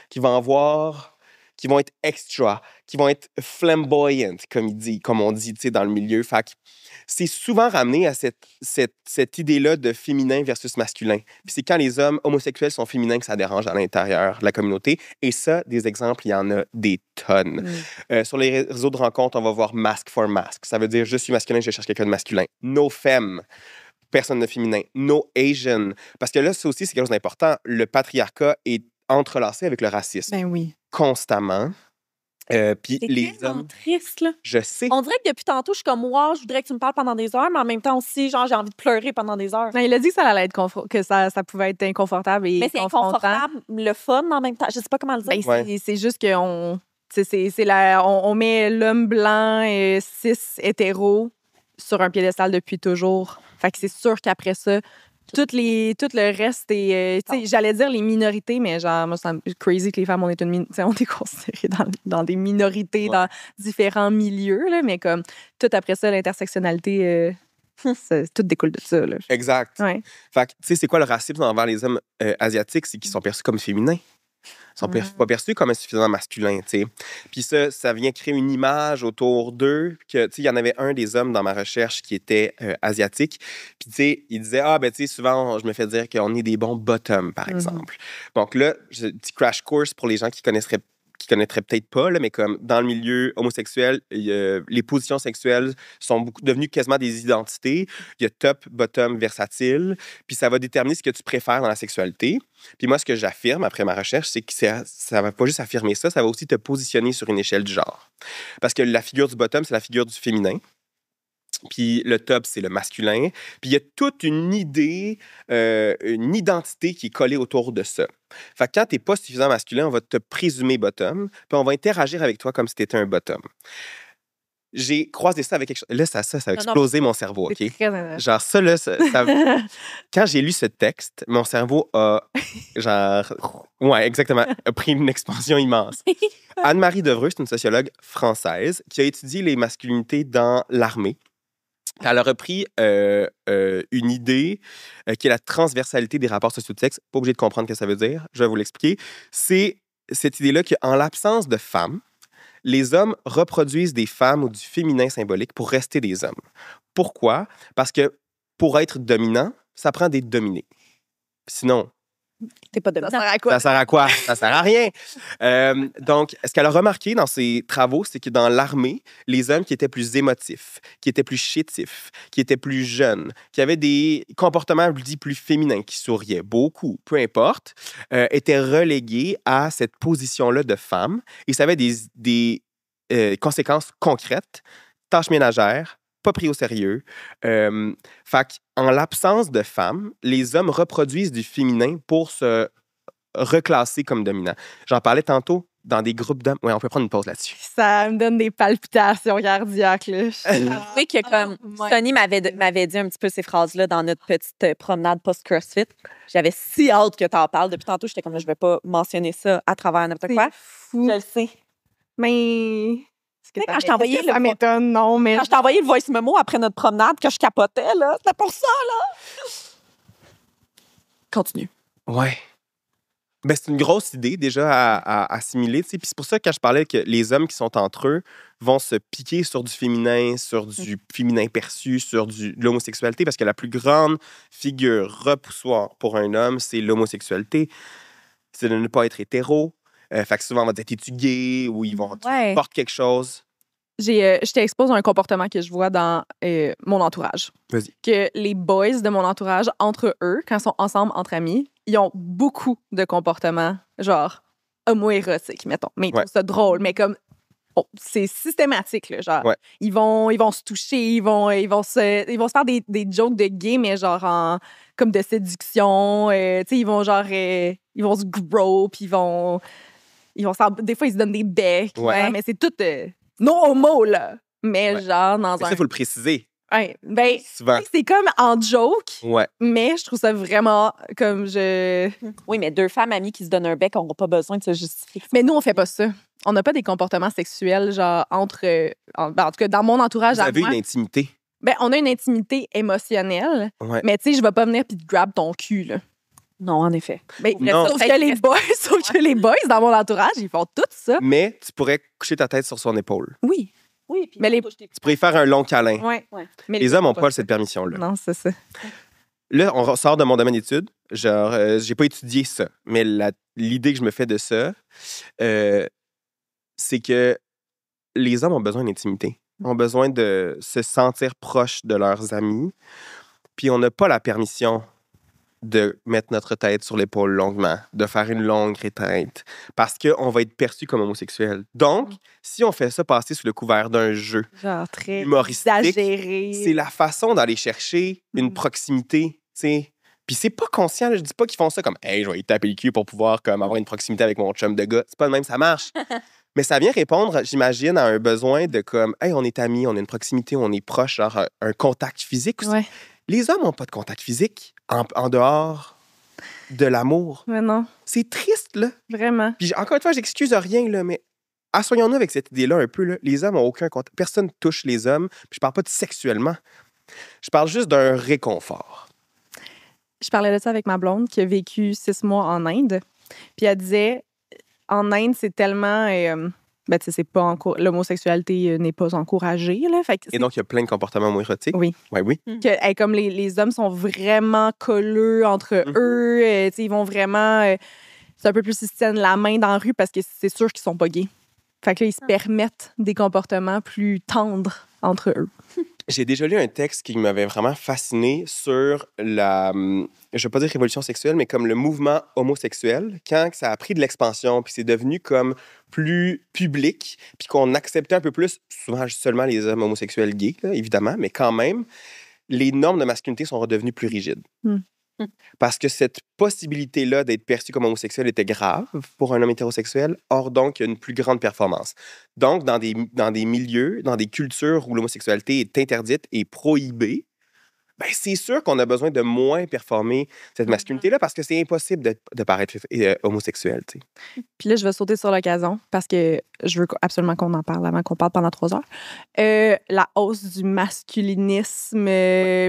qui vont être extra, qui vont être flamboyant, comme on dit, tu sais, dans le milieu. Fait que c'est souvent ramené à cette idée-là de féminin versus masculin. Puis c'est quand les hommes homosexuels sont féminins que ça dérange à l'intérieur de la communauté. Et ça, des exemples, il y en a des tonnes. Sur les réseaux de rencontres, on va voir masc for masc. Ça veut dire je suis masculin, je cherche quelqu'un de masculin. No femme. Personne de féminin. No Asian. Parce que là, ça aussi, c'est quelque chose d'important. Le patriarcat est entrelacé avec le racisme.
Ben oui.
Constamment. Puis
C'est
les
tellement
hommes,
triste, là.
je sais.
On dirait que depuis tantôt, je suis comme, wow, je voudrais que tu me parles pendant des heures, mais en même temps aussi, genre, j'ai envie de pleurer pendant des heures.
Ben, il a dit que ça allait être que ça pouvait être inconfortable et
Mais c'est
confrontant.
inconfortable, le fun en même temps. Je sais pas comment le dire.
Ben, c'est juste qu'on on met l'homme blanc et cis hétéro sur un piédestal depuis toujours. Fait que c'est sûr qu'après ça, tout le reste est... tu sais, j'allais dire les minorités, mais genre, moi, c'est crazy que les femmes, on est considérées dans des minorités, dans différents milieux, là, mais comme tout après ça, l'intersectionnalité... tout découle de ça. Là.
Exact.
Ouais.
Fait que, tu sais, c'est quoi le racisme envers les hommes asiatiques? C'est qu'ils sont perçus comme féminins. Ils sont pas perçus comme suffisamment masculins, tu sais. Puis ça vient créer une image autour d'eux. Que, tu sais, il y en avait un des hommes dans ma recherche qui était asiatique. Puis, tu sais, il disait, tu sais, souvent, je me fais dire qu'on est des bons bottoms, par exemple. Donc là, petit crash course pour les gens qui connaîtraient peut-être pas, là, mais comme dans le milieu homosexuel, les positions sexuelles sont devenues quasiment des identités. Il y a top, bottom, versatile. Puis ça va déterminer ce que tu préfères dans la sexualité. Puis moi, ce que j'affirme après ma recherche, c'est que ça va pas juste affirmer ça, ça va aussi te positionner sur une échelle du genre. Parce que la figure du bottom, c'est la figure du féminin. Puis le top, c'est le masculin. Puis il y a toute une idée, une identité qui est collée autour de ça. Fait que quand t'es pas suffisamment masculin, on va te présumer bottom, puis on va interagir avec toi comme si t'étais un bottom. J'ai croisé ça avec quelque chose. Là, ça a explosé mon cerveau, OK?
C'est très intéressant.
Genre, ça, là, quand j'ai lu ce texte, mon cerveau a, genre, ouais, exactement, a pris une expansion immense. Anne-Marie Devreux, c'est une sociologue française qui a étudié les masculinités dans l'armée. Elle a repris une idée qui est la transversalité des rapports sociotextes. Pas obligé de comprendre ce que ça veut dire. Je vais vous l'expliquer. C'est cette idée-là qu'en l'absence de femmes, les hommes reproduisent des femmes ou du féminin symbolique pour rester des hommes. Pourquoi? Parce que pour être dominant, ça prend des dominés. Sinon,
T'es pas
Ça
dominant.
sert à quoi?
ça sert à quoi? Ça sert à rien. Donc, ce qu'elle a remarqué dans ses travaux, c'est que dans l'armée, les hommes qui étaient plus émotifs, qui étaient plus chétifs, qui étaient plus jeunes, qui avaient des comportements dits plus féminins, qui souriaient beaucoup, peu importe, étaient relégués à cette position-là de femme. Et ça avait des conséquences concrètes, tâches ménagères, pas pris au sérieux. Fait qu'en l'absence de femmes, les hommes reproduisent du féminin pour se reclasser comme dominant. J'en parlais tantôt dans des groupes d'hommes. Ouais, on peut prendre une pause là-dessus.
Ça me donne des palpitations cardiaques. Là.
Oui, que comme Sonny m'avait dit un petit peu ces phrases-là dans notre petite promenade post-CrossFit. J'avais si hâte que tu en parles. Depuis tantôt, j'étais comme là, je vais pas mentionner ça à travers n'importe quoi.
Fou.
Je le sais.
Mais...
Tu sais, quand je t'ai envoyé
ça m'étonne, non, mais...
Quand je t'ai envoyé le voice memo après notre promenade, que je capotais, là, c'était pour ça, là. Continue.
Ouais. Ben, c'est une grosse idée déjà à assimiler. Puis c'est pour ça que quand je parlais que les hommes qui sont entre eux vont se piquer sur du féminin perçu, sur de l'homosexualité, parce que la plus grande figure repoussoire pour un homme, c'est l'homosexualité. C'est de ne pas être hétéro. Fait que souvent, on va dire, t'es-tu gay? Ou ils vont
Ouais.
porter quelque chose.
Je t'expose à un comportement que je vois dans mon entourage.
Vas-y.
Que les boys de mon entourage, entre eux, quand ils sont ensemble, entre amis, ils ont beaucoup de comportements, genre, homo-érotiques, mettons. Mais ils trouvent ça drôle, mais comme... Bon, c'est systématique, là, genre.
Ouais.
Ils vont se toucher, ils vont se faire des jokes de gay, mais genre comme de séduction. Tu sais, ils vont genre... ils vont se grow, puis ils vont Des fois, ils se donnent des becs.
Ouais.
Mais c'est tout non homo, là. Mais
Ouais.
genre, dans
Mais ça,
un.
il faut le préciser.
Ouais, ben,
Souvent.
c'est comme en joke,
Ouais.
mais je trouve ça vraiment comme je.
Oui, mais 2 femmes amies qui se donnent un bec n'auront pas besoin de se justifier.
Mais nous, on fait pas ça. On n'a pas des comportements sexuels, genre, entre. En tout cas, dans mon entourage,
Vous
à
avez
moi,
une intimité.
ben, on a une intimité émotionnelle,
Ouais.
mais tu sais, je vais pas venir puis te grab ton cul, là.
Non, en effet.
Ben,
Non.
sauf que les boys dans mon entourage, ils font tout ça.
Mais tu pourrais coucher ta tête sur son épaule.
Oui.
Oui, puis
Mais les-
Tu pourrais faire un long câlin.
Ouais.
Ouais.
Mais
Les hommes n'ont
font
pas cette permission-là.
Non, c'est ça.
Là, on sort de mon domaine d'études. Genre, j'ai pas étudié ça. Mais l'idée que je me fais de ça, c'est que les hommes ont besoin d'intimité. Ont besoin de se sentir proches de leurs amis. Puis on n'a pas la permission de mettre notre tête sur l'épaule longuement, de faire une longue retraite, parce qu'on va être perçu comme homosexuel. Donc, si on fait ça passer sous le couvert d'un jeu
Genre, très
humoristique,
exagéré.
c'est la façon d'aller chercher une proximité, tu sais. Puis c'est pas conscient, là, je dis pas qu'ils font ça comme « Hey, je vais lui taper le cul pour pouvoir comme, avoir une proximité avec mon chum de gars. » C'est pas le même, ça marche. Mais ça vient répondre, j'imagine, à un besoin de comme « Hey, on est amis, on a une proximité, on est proche, genre un contact physique aussi.
Ouais.
Les hommes n'ont pas de contact physique en dehors de l'amour.
Mais non,
C'est triste, là.
vraiment.
Puis encore une fois, j'excuse rien, là, mais assoyons-nous avec cette idée-là un peu. Là. Les hommes n'ont aucun contact. Personne ne touche les hommes. Puis je parle pas de sexuellement. Je parle juste d'un réconfort.
Je parlais de ça avec ma blonde qui a vécu 6 mois en Inde. Puis elle disait, en Inde, c'est tellement... ben, tu sais, c'est pas l'homosexualité n'est pas encouragée, là. Fait que
Et donc, il y a plein de comportements homo-érotiques.
Oui.
Ouais, oui.
comme les hommes sont vraiment colleux entre eux, tu sais, ils vont vraiment... c'est un peu plus, ils se tiennent la main dans la rue parce que c'est sûr qu'ils sont pas gays. Fait que là, ils se permettent des comportements plus tendres entre eux.
J'ai déjà lu un texte qui m'avait vraiment fasciné sur la, je vais pas dire révolution sexuelle, mais comme le mouvement homosexuel, quand ça a pris de l'expansion, puis c'est devenu comme plus public, puis qu'on acceptait un peu plus, souvent seulement les hommes homosexuels gays, là, évidemment, mais quand même, les normes de masculinité sont redevenues plus rigides. Parce que cette possibilité-là d'être perçu comme homosexuel était grave pour un homme hétérosexuel. Or, donc, il y a une plus grande performance. Donc, dans des milieux, dans des cultures où l'homosexualité est interdite et prohibée, ben, c'est sûr qu'on a besoin de moins performer cette masculinité-là parce que c'est impossible de paraître homosexuel. Tu sais.
Puis là, je vais sauter sur l'occasion parce que je veux absolument qu'on en parle avant qu'on parle pendant 3 heures. La hausse du masculinisme,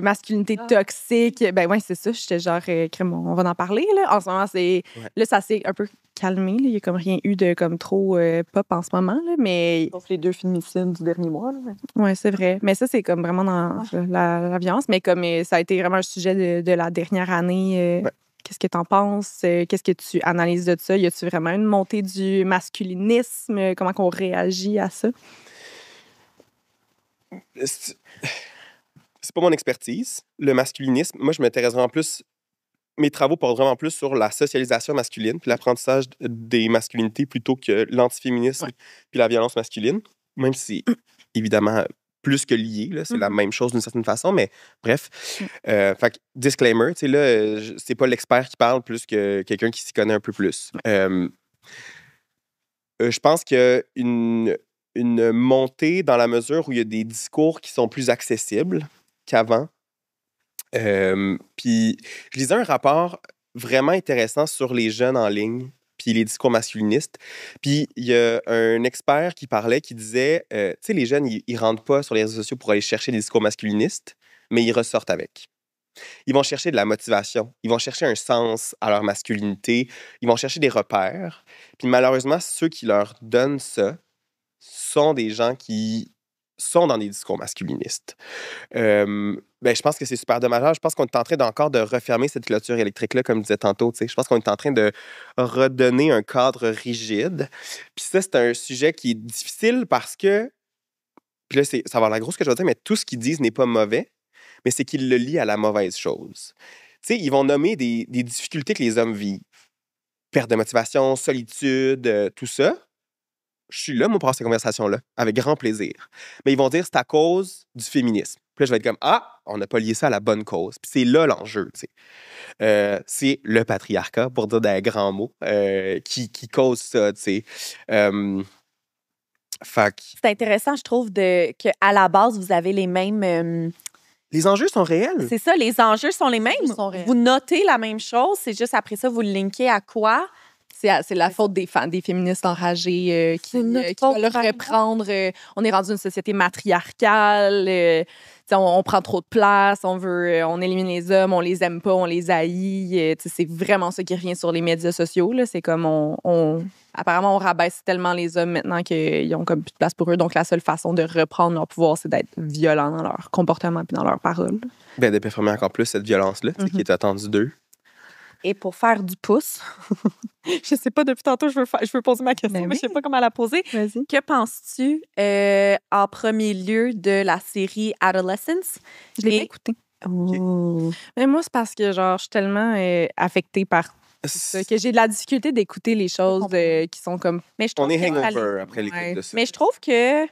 masculinité toxique. Ben oui, c'est ça. J'étais genre, crème, on va en parler. Là. En ce moment, c'est...
Ouais.
Là, ça s'est un peu calmé. Là. Il n'y a comme rien eu de comme trop pop en ce moment. Là, mais
Sauf les 2 féminicides du dernier mois. Là.
oui, c'est vrai. Mais ça, c'est comme vraiment dans la violence. Mais comme ça a été vraiment un sujet de la dernière année.
Ouais.
Qu'est-ce que tu en penses? Qu'est-ce que tu analyses de ça? Y a-tu vraiment une montée du masculinisme? Comment qu'on réagit à ça?
C'est pas mon expertise, le masculinisme. Moi, je m'intéresse vraiment plus... Mes travaux portent vraiment plus sur la socialisation masculine puis l'apprentissage des masculinités plutôt que l'antiféminisme puis la violence masculine. Même si c'est évidemment plus que lié, là, c'est la même chose d'une certaine façon, mais bref. Fait que, disclaimer, tu sais, là, c'est pas l'expert qui parle plus que quelqu'un qui s'y connaît un peu plus. Je pense qu'il y a une montée dans la mesure où il y a des discours qui sont plus accessibles qu'avant. Puis, je lisais un rapport vraiment intéressant sur les jeunes en ligne puis les discours masculinistes. Puis, il y a un expert qui parlait, qui disait, tu sais, les jeunes, ils rentrent pas sur les réseaux sociaux pour aller chercher des discours masculinistes, mais ils ressortent avec. Ils vont chercher de la motivation. Ils vont chercher un sens à leur masculinité. Ils vont chercher des repères. Puis, malheureusement, ceux qui leur donnent ça sont des gens qui sont dans des discours masculinistes. Ben, je pense que c'est super dommageable. Je pense qu'on est en train encore de refermer cette clôture électrique-là, comme je disais tantôt. Je pense qu'on est en train de redonner un cadre rigide. Puis ça, c'est un sujet qui est difficile parce que... Puis là, ça va avoir la grosse que je vais dire, mais tout ce qu'ils disent n'est pas mauvais, mais c'est qu'ils le lient à la mauvaise chose. Tu sais, ils vont nommer des difficultés que les hommes vivent. Perte de motivation, solitude, tout ça. Je suis là, moi, pour avoir cette conversation-là, avec grand plaisir. Mais ils vont dire c'est à cause du féminisme. Puis là, je vais être comme, ah, on n'a pas lié ça à la bonne cause. Puis c'est là l'enjeu, tu sais. C'est le patriarcat, pour dire des grands mots, qui cause ça, tu sais.
C'est intéressant, je trouve, qu'à la base, vous avez les mêmes...
Les enjeux sont réels.
C'est ça, les enjeux sont les mêmes.
sont réels.
Vous notez la même chose, c'est juste après ça, vous le linkez à quoi?
C'est la faute des féministes enragées qui veulent reprendre. On est rendu une société matriarcale. On prend trop de place. On élimine les hommes. On les aime pas. On les haït. C'est vraiment ça qui revient sur les médias sociaux. Là. C'est comme apparemment, on rabaisse tellement les hommes maintenant qu'ils ont comme plus de place pour eux. Donc, la seule façon de reprendre leur pouvoir, c'est d'être violent dans leur comportement et dans leurs paroles.
Ben, de performer encore plus cette violence-là, qui est attendue d'eux.
Et pour faire du pouce, je sais pas, depuis tantôt, je veux poser ma question, mais je sais pas comment la poser.
Vas-y.
Que penses-tu, en premier lieu, de la série Adolescence?
Je l'ai pas écouté.
Oh.
Mais moi, c'est parce que genre, je suis tellement affectée par ça que j'ai de la difficulté d'écouter les choses qui sont comme...
Mais je trouve
On est
que ça
hangover après l'écoute de ça.
Mais je trouve que...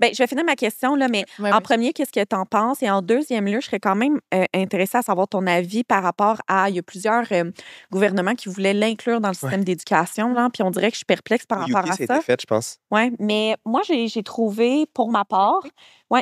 Ben, je vais finir ma question, là, mais
Ouais,
en
ouais.
premier, qu'est-ce que tu en penses? Et en deuxième lieu, je serais quand même intéressée à savoir ton avis par rapport à... Il y a plusieurs gouvernements qui voulaient l'inclure dans le système d'éducation, là, puis on dirait que je suis perplexe par rapport à
ça a
ça.
été fait, je pense.
Oui, mais moi, j'ai trouvé, pour ma part,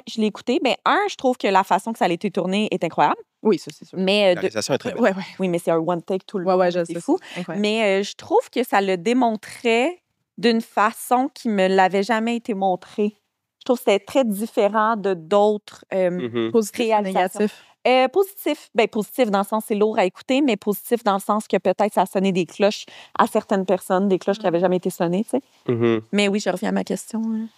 je l'ai écouté. Ben, je trouve que la façon que ça a été tourné est incroyable.
Oui, ça, c'est sûr.
Mais,
La réalisation est très belle.
Ouais.
oui, mais c'est un one take tout le
Ouais,
long.
ouais, je
c'est
sais.
fou.
Incroyable.
Mais je trouve que ça le démontrait d'une façon qui me l'avait jamais été montrée. Je trouve que c'était très différent de d'autres
Mhm.
Positif ou
réalisations.
négatif?
Positif. Ben, positif dans le sens c'est lourd à écouter, mais positif dans le sens que peut-être ça a sonné des cloches à certaines personnes, des cloches qui n'avaient jamais été sonnées, tu sais.
Mhm.
Mais oui, je reviens à ma question. Hein.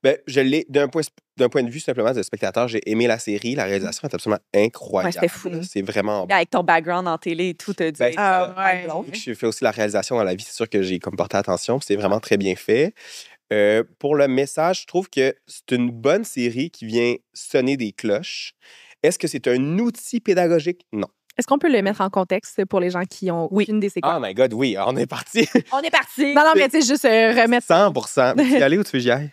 Ben, je l'ai, d'un point de vue simplement de spectateur, j'ai aimé la série. La réalisation est absolument incroyable.
Ouais, c'était fou.
C'est vraiment bon.
Avec ton background en télé et tout, t'as dit.
Ben,
ouais.
Vu que je fais aussi la réalisation dans la vie, c'est sûr que j'ai comme porté attention. Puis c'est vraiment très bien fait. Pour le message, je trouve que c'est une bonne série qui vient sonner des cloches. Est-ce que c'est un outil pédagogique? Non.
Est-ce qu'on peut le mettre en contexte pour les gens qui ont aucune des séquences?
Oh my God, oui, on est parti.
On est parti.
Non, mais tu sais, juste remettre...
100%. Tu veux y aller ou tu veux que j'y aille?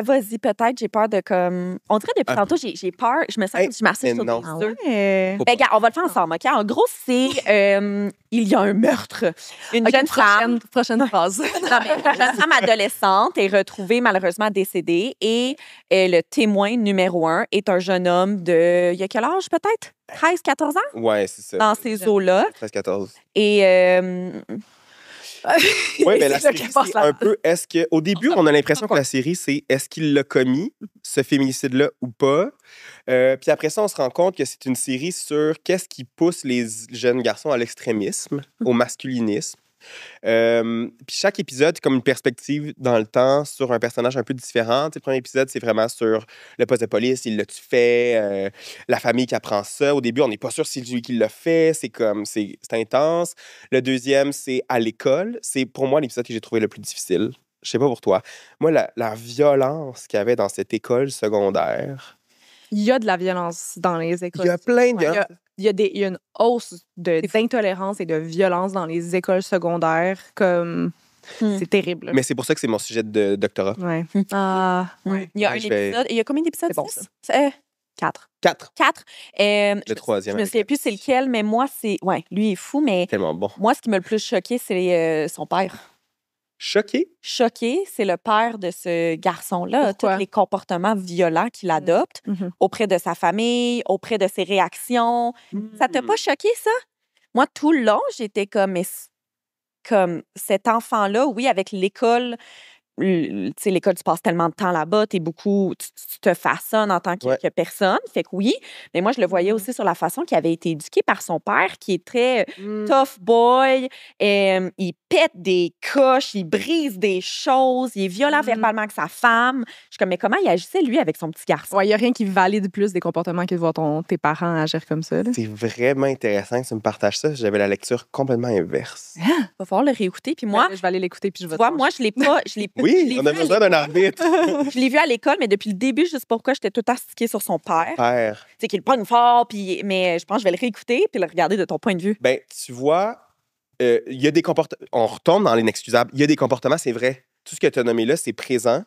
Vas-y, peut-être, j'ai peur de comme. On dirait depuis tantôt, j'ai peur. Je me sens
Hey,
que je m'assieds
mais
sur
non.
des
Ah
œufs.
ouais.
Faut
Ben, gars, on va le faire ensemble, OK? En gros, c'est. Il y a un meurtre. Une
OK,
jeune femme.
prochaine phrase.
Non, mais une jeune femme adolescente est retrouvée malheureusement décédée et le témoin numéro 1 est un jeune homme de. Il y a quel âge, peut-être? 13, 14 ans?
Ouais, c'est ça.
Dans ces eaux-là.
13-14.
Et.
Oui, mais la
C'est là
série,
qu'elle passe
c'est
là.
un peu. Est-ce que, au début, on a l'impression que la série, c'est est-ce qu'il l'a commis, ce féminicide-là, ou pas? Puis après ça, on se rend compte que c'est une série sur qu'est-ce qui pousse les jeunes garçons à l'extrémisme, au masculinisme. Puis chaque épisode, c'est comme une perspective dans le temps sur un personnage un peu différent. Tu sais, le premier épisode, c'est vraiment sur le poste de police, il l'a-tu fait, la famille qui apprend ça. Au début, on n'est pas sûr si c'est lui qui l'a fait. C'est comme, c'est intense. Le deuxième, c'est à l'école. C'est pour moi l'épisode que j'ai trouvé le plus difficile. Je sais pas pour toi. Moi, la violence qu'il y avait dans cette école secondaire.
Il y a de la violence dans les écoles.
Il y a plein de
Ouais,
violence.
il y a une hausse d'intolérance et de violence dans les écoles secondaires. Comme... C'est terrible.
Mais c'est pour ça que c'est mon sujet de doctorat.
Ouais. Ah,
il y a un
je vais-
épisode. Il y a combien d'épisodes?
C'est bon,
6?
4.
4.
4.
Le troisième.
Je me souviens plus c'est lequel, mais moi, c'est. Ouais, lui est fou, mais
Tellement bon.
moi, ce qui m'a le plus choqué, c'est son père.
Choqué?
Choqué, c'est le père de ce garçon-là.
Pourquoi?
Tous les comportements violents qu'il adopte
Mhm.
auprès de sa famille, auprès de ses réactions. Ça t'a pas choqué, ça? Moi, tout le long, j'étais comme, comme cet enfant-là, oui, avec l'école. Tu sais, l'école, tu passes tellement de temps là-bas, tu te façonnes en tant
Ouais.
que personne. Fait que oui, mais moi, je le voyais
Mhm.
aussi sur la façon qu'il avait été éduqué par son père, qui est très tough boy. Il pète des coches, il brise des choses, il est violent
Mhm.
verbalement avec sa femme. Je suis comme, mais comment il agissait, lui, avec son petit garçon?
Ouais, il n'y a rien qui valide plus des comportements que de voir tes parents agir comme ça. Là.
C'est vraiment intéressant que tu me partages ça. J'avais la lecture complètement inverse.
Il va falloir le réécouter. Puis moi,
Je vais aller l'écouter puis je vais
tu vois,
te
moi, je l'ai pas. Je l'ai
Oui, on a
vu à
besoin d'un arbitre.
Je l'ai vu à l'école, mais depuis le début, je sais pas pourquoi, j'étais tout astiquée sur son père.
Père.
Tu sais, qu'il pogne fort, mais je pense que je vais le réécouter puis le regarder de ton point de vue.
Ben, tu vois, il y a des comportements. On retombe dans l'inexcusable. Il y a des comportements, c'est vrai. Tout ce que tu as nommé là, c'est présent.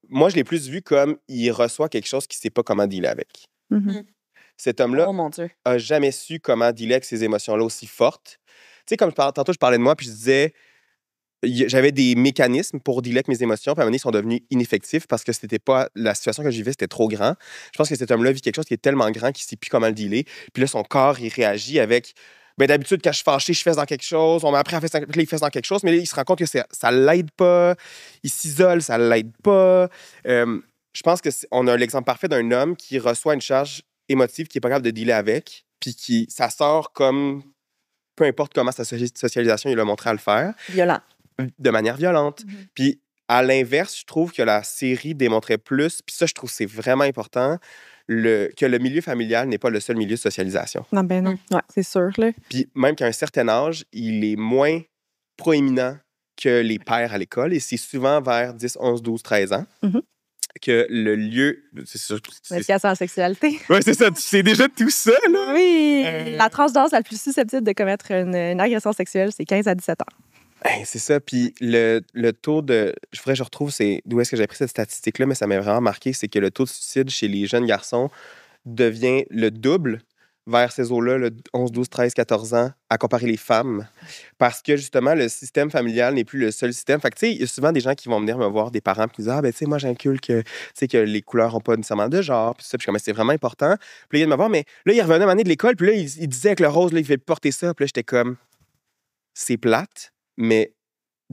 moi, je l'ai plus vu comme il reçoit quelque chose qu'il ne sait pas comment dealer avec.
Mhm.
Cet homme-là
Oh mon Dieu.
a jamais su comment dealer avec ces émotions-là aussi fortes. Tu sais, comme tantôt, je parlais de moi, puis je disais, j'avais des mécanismes pour dealer avec mes émotions, puis à un moment donné, ils sont devenus ineffectifs parce que c'était pas la situation que je vivais, c'était trop grand. Je pense que cet homme-là vit quelque chose qui est tellement grand qu'il ne sait plus comment le dealer. Puis là, son corps, il réagit avec. Ben, d'habitude, quand je suis fâché, je fais dans quelque chose. On m'a appris à faire ça, puis là, il fait dans quelque chose, mais là, il se rend compte que ça l'aide pas. Il s'isole, ça l'aide pas. Je pense qu'on a l'exemple parfait d'un homme qui reçoit une charge émotive qui est pas capable de dealer avec, puis ça sort comme peu importe comment sa socialisation il l'a montré à le faire,
Violent.
de manière violente. Puis à l'inverse, je trouve que la série démontrait plus, puis ça, je trouve que c'est vraiment important, que le milieu familial n'est pas le seul milieu de socialisation.
Non, ben non.
Ouais.
C'est sûr, là.
Puis même qu'à un certain âge, il est moins proéminent que les pères à l'école, et c'est souvent vers 10, 11, 12, 13 ans
Mhm.
que le lieu... C'est sûr,
L'éducation à la sexualité.
ouais, c'est ça. C'est déjà tout ça, là.
Oui. La tranche d'âge la plus susceptible de commettre une agression sexuelle, c'est 15 à 17 ans.
Hey, c'est ça. Puis le taux de... Je retrouve d'où est-ce que j'ai pris cette statistique-là, mais ça m'a vraiment marqué, c'est que le taux de suicide chez les jeunes garçons devient le double vers ces eaux-là, le 11, 12, 13, 14 ans, à comparer les femmes. Parce que, justement, le système familial n'est plus le seul système. Fait que, tu sais, il y a souvent des gens qui vont venir me voir, des parents, qui disent « Ah, ben, tu sais, moi, j'inculque que les couleurs n'ont pas nécessairement de genre. » Puis ça, puis comme c'est vraiment important. Puis là, il vient de me voir, mais là, il revenait à année de l'école, puis là, il disait que le rose, là, il fait porter ça. Puis là, j'étais comme « C'est plate, mais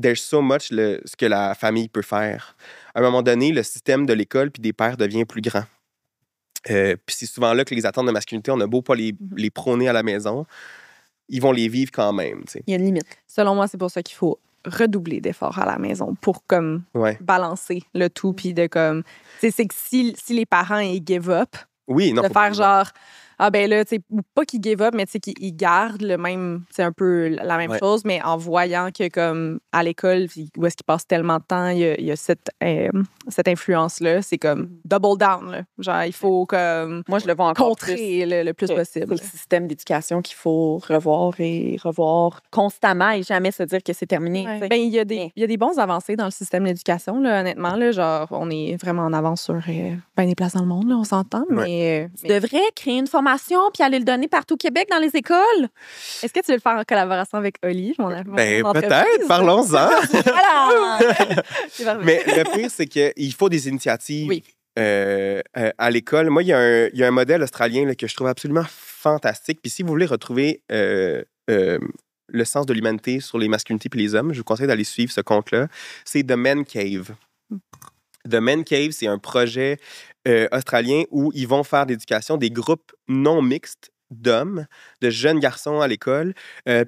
there's so much ce que la famille peut faire. » À un moment donné, le système de l'école puis des pères devient plus grand. Puis c'est souvent là que les attentes de masculinité, on a beau pas les prôner à la maison, ils vont les vivre quand même. T'sais.
Il y a une limite.
Selon moi, c'est pour ça qu'il faut redoubler d'efforts à la maison pour comme
Ouais.
balancer le tout. Puis de comme. C'est que si les parents ils give up,
Oui, non.
de
faut pas
faire genre. Ah ben là, tu sais, pas qu'ils give up, mais tu sais qu'ils gardent le même, c'est un peu la même
Ouais.
chose, mais en voyant que comme à l'école, où est-ce qu'ils passent tellement de temps, il y a cette influence-là, c'est comme double down. Là. Genre, il faut comme
Moi, je le vois encore plus.
contrer le plus
C'est
possible.
le système d'éducation qu'il faut revoir et revoir constamment et jamais se dire que c'est terminé.
Ouais.
tu sais.
Ben, il y a des bons avancées dans le système d'éducation, là, honnêtement. Là, genre, on est vraiment en avance sur ben des places dans le monde, là, on s'entend.
Ouais.
Mais
Tu devrais créer une formation puis aller le donner partout au Québec dans les écoles.
est-ce que tu veux le faire en collaboration avec Oli?
Ben, peut-être, parlons-en.
Voilà!
C'est parfait.
Mais le pire, c'est qu'il faut des initiatives
Oui.
à l'école. Moi, il y a un modèle australien là, que je trouve absolument fantastique. Puis si vous voulez retrouver le sens de l'humanité sur les masculinités et les hommes, je vous conseille d'aller suivre ce compte-là. C'est The Men Cave. The Men Cave, c'est un projet australien où ils vont faire d'éducation des groupes non mixtes d'hommes, de jeunes garçons à l'école,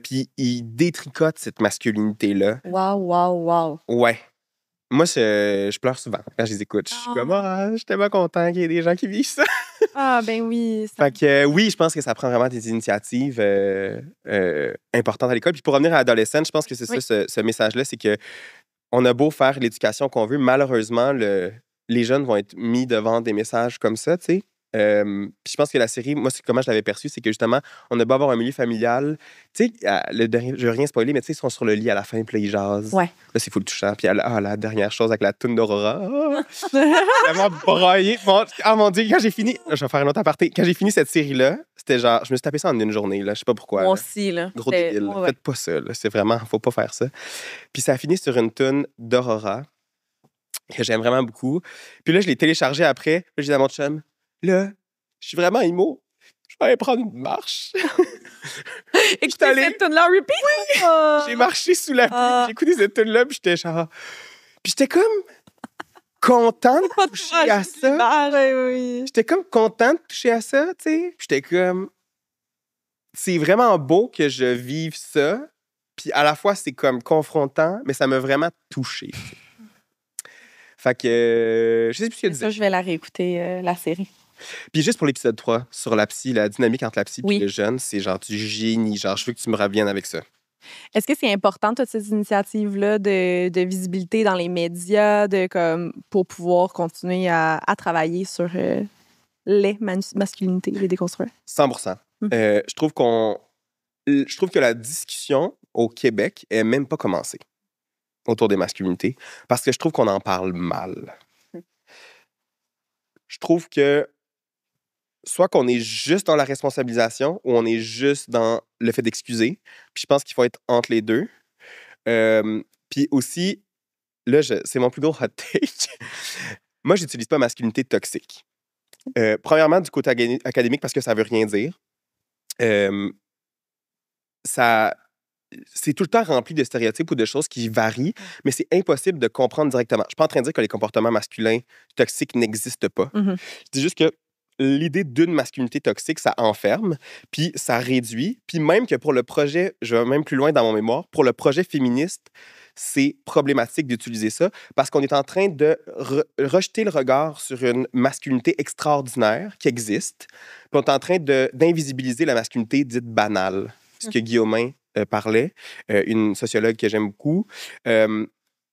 puis ils détricotent cette masculinité-là.
Wow, wow, wow.
Ouais. Moi, je pleure souvent quand je les écoute. Je suis
Oh.
comme, je suis tellement content qu'il y ait des gens qui vivent ça.
Ah, ben oui.
Fait que oui, je pense que ça prend vraiment des initiatives importantes à l'école. Puis pour revenir à l'adolescence, je pense que c'est
Oui.
ça, ce message-là, c'est que on a beau faire l'éducation qu'on veut, malheureusement, les jeunes vont être mis devant des messages comme ça, tu sais. Puis je pense que la série, moi, comment je l'avais perçue, c'est que justement, on a beau avoir un milieu familial. Tu sais, le dernier, je veux rien spoiler, mais tu sais, ils sont sur le lit à la fin, puis là, ils jasent.
Ouais.
Là, c'est full touchant. Puis la dernière chose avec la toune d'Aurora. Vraiment braillé. Mon Dieu, quand j'ai fini, je vais faire un autre aparté. Quand j'ai fini cette série-là, c'était genre, je me suis tapé ça en une journée, là. Je sais pas pourquoi.
Moi
là.
aussi, là.
Gros
C'était-
débile.
ouais.
Faites pas ça, là. C'est vraiment, faut pas faire ça. Puis ça a fini sur une toune d'Aurora que j'aime vraiment beaucoup. Puis là, je l'ai téléchargé après. Là, j'ai dit à mon chum, là, je suis vraiment émo. Je vais aller prendre une marche.
Écoutez
allée-
cette tune-là en repeat?
J'ai marché sous la pluie.
Ah.
J'ai écouté cette tune-là, puis j'étais genre... Puis j'étais comme content de toucher à ça.
Oui.
J'étais comme content de toucher à ça, tu sais. J'étais comme... C'est vraiment beau que je vive ça. Puis à la fois, c'est comme confrontant, mais ça m'a vraiment touché. Fait que... je sais plus ce qu'il disait.
Ça, je vais la réécouter, la série.
Puis juste pour l'épisode 3, sur la psy, la dynamique entre la psy
Oui.
et le jeune, c'est genre du génie. Genre, je veux que tu me reviennes avec ça.
Est-ce que c'est important, toutes ces initiatives-là de visibilité dans les médias, pour pouvoir continuer à travailler sur les masculinités, les déconstruire?
100%. Je trouve que la discussion au Québec est même pas commencée autour des masculinités parce que je trouve qu'on en parle mal. je trouve que soit qu'on est juste dans la responsabilisation ou on est juste dans le fait d'excuser. Puis je pense qu'il faut être entre les deux. Puis aussi, là, c'est mon plus gros hot take. Moi, j'utilise pas masculinité toxique. Premièrement, du côté académique, parce que ça veut rien dire. C'est tout le temps rempli de stéréotypes ou de choses qui varient, mais c'est impossible de comprendre directement. Je suis pas en train de dire que les comportements masculins toxiques n'existent pas. Je dis juste que l'idée d'une masculinité toxique, ça enferme, puis ça réduit, puis même que pour le projet, je vais même plus loin dans mon mémoire, pour le projet féministe, c'est problématique d'utiliser ça parce qu'on est en train de rejeter le regard sur une masculinité extraordinaire qui existe, puis on est en train d'invisibiliser la masculinité dite banale, ce que Guillaumin parlait, une sociologue que j'aime beaucoup.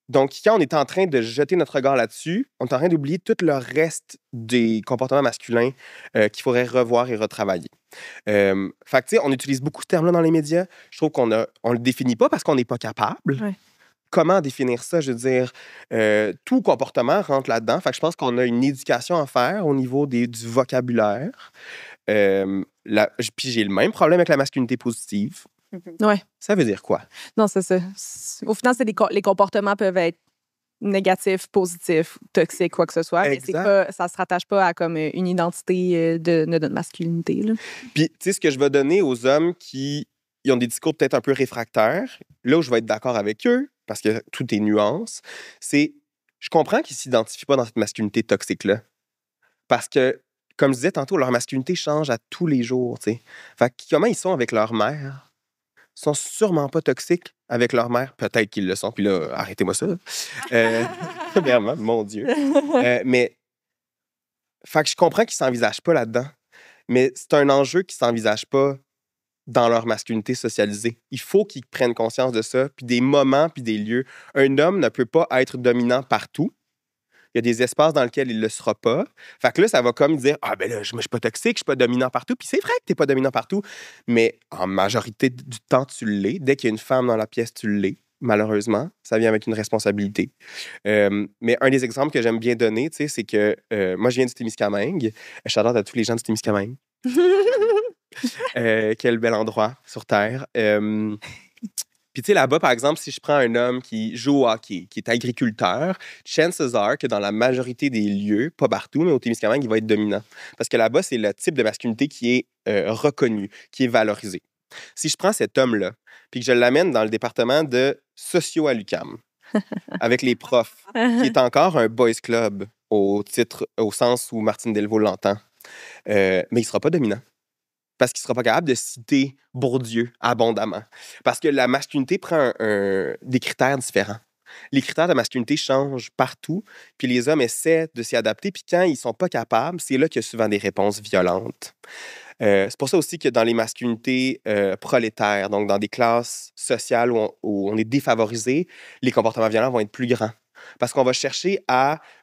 Donc, quand on est en train de jeter notre regard là-dessus, on est en train d'oublier tout le reste des comportements masculins qu'il faudrait revoir et retravailler. Fait que, tu sais, on utilise beaucoup ce terme-là dans les médias. Je trouve qu'on le définit pas parce qu'on n'est pas capable.
Ouais.
Comment définir ça? Je veux dire, tout comportement rentre là-dedans. Fait que je pense qu'on a une éducation à faire au niveau du vocabulaire. Puis j'ai le même problème avec la masculinité positive.
Ouais.
Ça veut dire quoi?
Non, c'est ça. Au final, les comportements peuvent être négatifs, positifs, toxiques, quoi que ce soit.
Exact.
Mais ça se rattache pas à comme une identité de notre masculinité. Là.
Puis, tu sais, ce que je vais donner aux hommes qui ont des discours peut-être un peu réfractaires, là où je vais être d'accord avec eux, parce que tout est nuance, c'est je comprends qu'ils ne s'identifient pas dans cette masculinité toxique-là. Parce que, comme je disais tantôt, leur masculinité change à tous les jours. T'sais. Fait que comment ils sont avec leur mère? Ils sont sûrement pas toxiques avec leur mère. Peut-être qu'ils le sont. Puis là, arrêtez-moi ça. Premièrement, mon Dieu. Mais, fait que je comprends qu'ils ne s'envisagent pas là-dedans. Mais c'est un enjeu qui ne s'envisage pas dans leur masculinité socialisée. Il faut qu'ils prennent conscience de ça, puis des moments, puis des lieux. Un homme ne peut pas être dominant partout. Il y a des espaces dans lesquels il ne le sera pas. Fait que là, ça va comme dire « Ah, ben là, je ne suis pas toxique, je ne suis pas dominant partout. » Puis c'est vrai que tu n'es pas dominant partout, mais en majorité du temps, tu l'es. Dès qu'il y a une femme dans la pièce, tu l'es. Malheureusement, ça vient avec une responsabilité. Mais un des exemples que j'aime bien donner, tu sais, c'est que moi, je viens du Témiscamingue. Shout-out à tous les gens du Témiscamingue. Quel bel endroit sur Terre. Puis, tu sais, là-bas, par exemple, si je prends un homme qui joue au hockey, qui est agriculteur, chances are que dans la majorité des lieux, pas partout, mais au Témiscamingue, il va être dominant. Parce que là-bas, c'est le type de masculinité qui est reconnu, qui est valorisé. Si je prends cet homme-là, puis que je l'amène dans le département de socio à l'UQAM, avec les profs, qui est encore un boys club au sens où Martine Delvaux l'entend, mais il ne sera pas dominant. Parce qu'il ne sera pas capable de citer Bourdieu abondamment. Parce que la masculinité prend des critères différents. Les critères de masculinité changent partout, puis les hommes essaient de s'y adapter, puis quand ils ne sont pas capables, c'est là qu'il y a souvent des réponses violentes. C'est pour ça aussi que dans les masculinités prolétaires, donc dans des classes sociales où on est défavorisé, les comportements violents vont être plus grands. Parce qu'on va chercher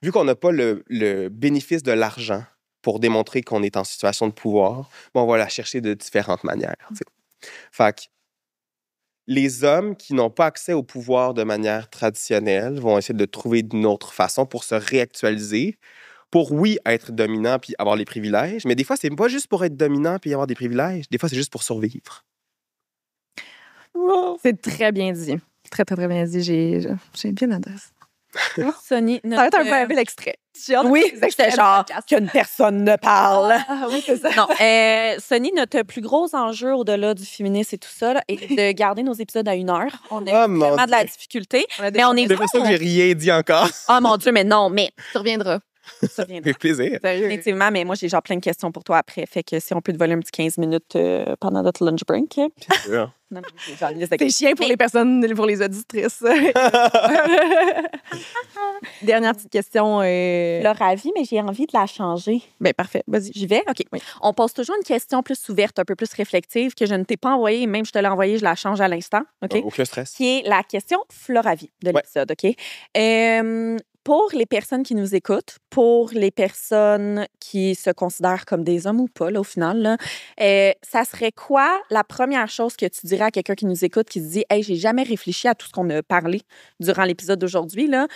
vu qu'on n'a pas le bénéfice de l'argent, pour démontrer qu'on est en situation de pouvoir, on va la chercher de différentes manières. T'sais. Fait que les hommes qui n'ont pas accès au pouvoir de manière traditionnelle vont essayer de trouver d'une autre façon pour se réactualiser, pour, oui, être dominant puis avoir les privilèges, mais des fois, c'est pas juste pour être dominant puis avoir des privilèges. Des fois, c'est juste pour survivre.
C'est très bien dit. Très, très, très bien dit. J'ai bien adressé.
Sonny,
Ça va être un bel extrait.
Oui, c'était genre qu'une personne ne parle.
Ah oui, c'est ça.
Non, Sonny, notre plus gros enjeu au-delà du féminisme et tout ça, là, est de garder nos épisodes à 1 heure. On a vraiment de la difficulté. Mais on est
C'est pour ça que j'ai rien dit encore.
Oh mon Dieu, mais non, mais
Tu reviendras.
ça viendra.
Avec plaisir.
Sérieux.
Définitivement, mais moi, j'ai genre plein de questions pour toi après. Fait que si on peut te voler un petit 15 minutes pendant notre lunch break.
Bien.
Non, j'ai genre une liste de
C'est chiant pour les personnes, pour les auditrices. Dernière petite question.
leur avis, mais j'ai envie de la changer.
Ben, parfait. Vas-y.
J'y vais? OK.
Oui.
On pose toujours une question plus ouverte, un peu plus réflexive, que je ne t'ai pas envoyée, et même je te l'ai envoyée, je la change à l'instant. OK?
Aucun stress.
Qui est la question Floravie de l'épisode, OK? Pour les personnes qui nous écoutent, pour les personnes qui se considèrent comme des hommes ou pas, là, au final, là, ça serait quoi la première chose que tu dirais à quelqu'un qui nous écoute, qui se dit « Hey, j'ai jamais réfléchi à tout ce qu'on a parlé durant l'épisode d'aujourd'hui, là.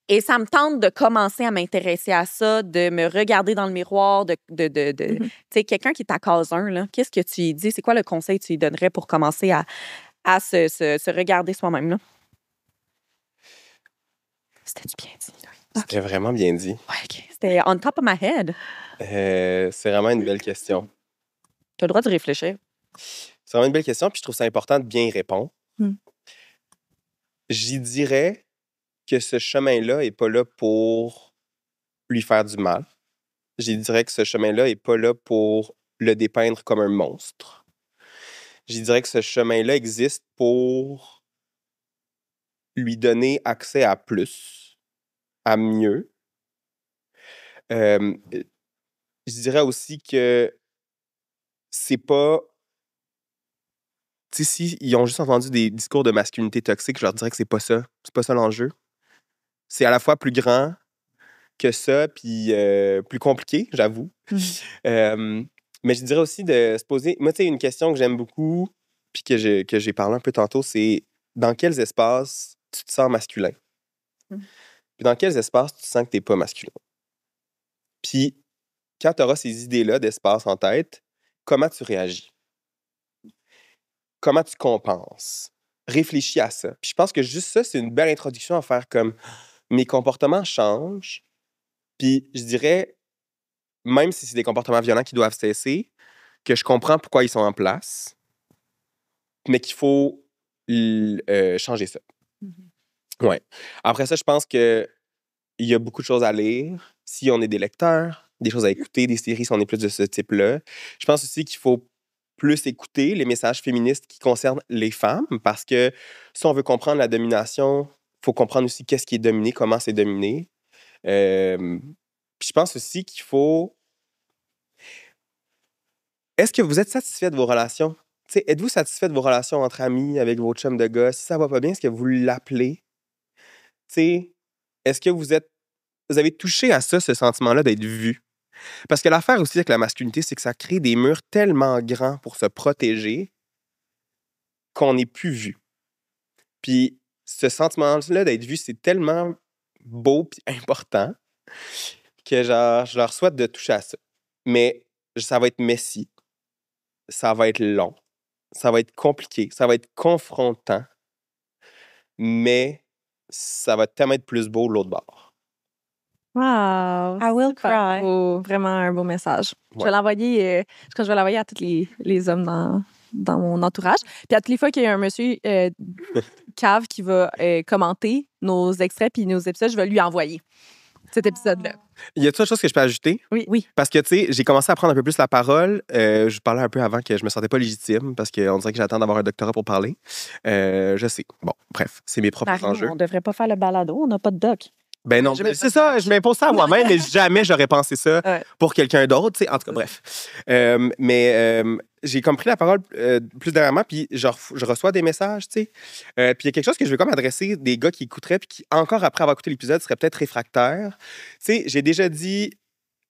Et ça me tente de commencer à m'intéresser à ça, de me regarder dans le miroir, tu sais, quelqu'un qui est à case 1, là, qu'est-ce que tu lui dis? C'est quoi le conseil que tu lui donnerais pour commencer à se regarder soi-même, là? C'était-tu bien dit?
C'était vraiment bien dit.
Ouais, OK. C'était on top of my head.
C'est vraiment une belle question.
Tu as le droit de réfléchir.
C'est vraiment une belle question, puis je trouve ça important de bien y répondre. J'y dirais que ce chemin-là n'est pas là pour lui faire du mal. J'y dirais que ce chemin-là n'est pas là pour le dépeindre comme un monstre. J'y dirais que ce chemin-là existe pour lui donner accès à plus, à mieux. Je dirais aussi que c'est pas... Tu sais, si ils ont juste entendu des discours de masculinité toxique, je leur dirais que c'est pas ça. C'est pas ça l'enjeu. C'est à la fois plus grand que ça, puis plus compliqué, j'avoue. Mais je dirais aussi de se poser... Moi, tu sais, une question que j'aime beaucoup, puis que j'ai parlé un peu tantôt, c'est dans quels espaces tu te sens masculin? Puis dans quels espaces tu sens que t'es pas masculin? Puis quand tu auras ces idées-là d'espace en tête, comment tu réagis? Comment tu compenses? Réfléchis à ça. Puis je pense que juste ça, c'est une belle introduction à faire comme mes comportements changent. Puis je dirais, même si c'est des comportements violents qui doivent cesser, que je comprends pourquoi ils sont en place, mais qu'il faut changer ça. Ouais. Après ça, je pense qu'il y a beaucoup de choses à lire. Si on est des lecteurs, des choses à écouter, des séries si on est plus de ce type-là. Je pense aussi qu'il faut plus écouter les messages féministes qui concernent les femmes, parce que si on veut comprendre la domination, il faut comprendre aussi qu'est-ce qui est dominé, comment c'est dominé. Puis je pense aussi qu'il faut... Est-ce que vous êtes satisfait de vos relations? T'sais, êtes-vous satisfait de vos relations entre amis, avec vos chums de gars? Si ça va pas bien, est-ce que vous l'appelez? T'sais, est-ce que vous avez touché à ça, ce sentiment-là d'être vu? Parce que l'affaire aussi avec la masculinité, c'est que ça crée des murs tellement grands pour se protéger qu'on n'est plus vu. Puis ce sentiment-là d'être vu, c'est tellement beau et important que genre, je leur souhaite de toucher à ça. Mais ça va être messy, ça va être long, ça va être compliqué, ça va être confrontant, mais ça va tellement être plus beau de l'autre bord.
Wow!
I will
Super
cry.
beau, vraiment un beau message. Je
Ouais.
vais l'envoyer à tous les hommes dans mon entourage. Puis à toutes les fois qu'il y a un monsieur cave qui va commenter nos extraits puis nos épisodes, je vais lui envoyer cet épisode-là.
Y a-t-il autre chose que je peux ajouter?
Oui.
Parce que, tu sais, j'ai commencé à prendre un peu plus la parole. Je parlais un peu avant que je me sentais pas légitime parce qu'on dirait que j'attends d'avoir un doctorat pour parler. Je sais. Bon, bref, c'est mes propres
Marie,
enjeux.
on devrait pas faire le balado, on n'a pas de doc.
Ben non, c'est ça, je m'impose ça à moi-même, mais jamais j'aurais pensé ça pour quelqu'un d'autre, tu sais. En tout cas, bref. J'ai comme pris la parole plus dernièrement, puis je reçois des messages, tu sais. Puis il y a quelque chose que je veux comme adresser des gars qui écouteraient, puis qui, encore après avoir écouté l'épisode, seraient peut-être réfractaires. Tu sais, j'ai déjà dit...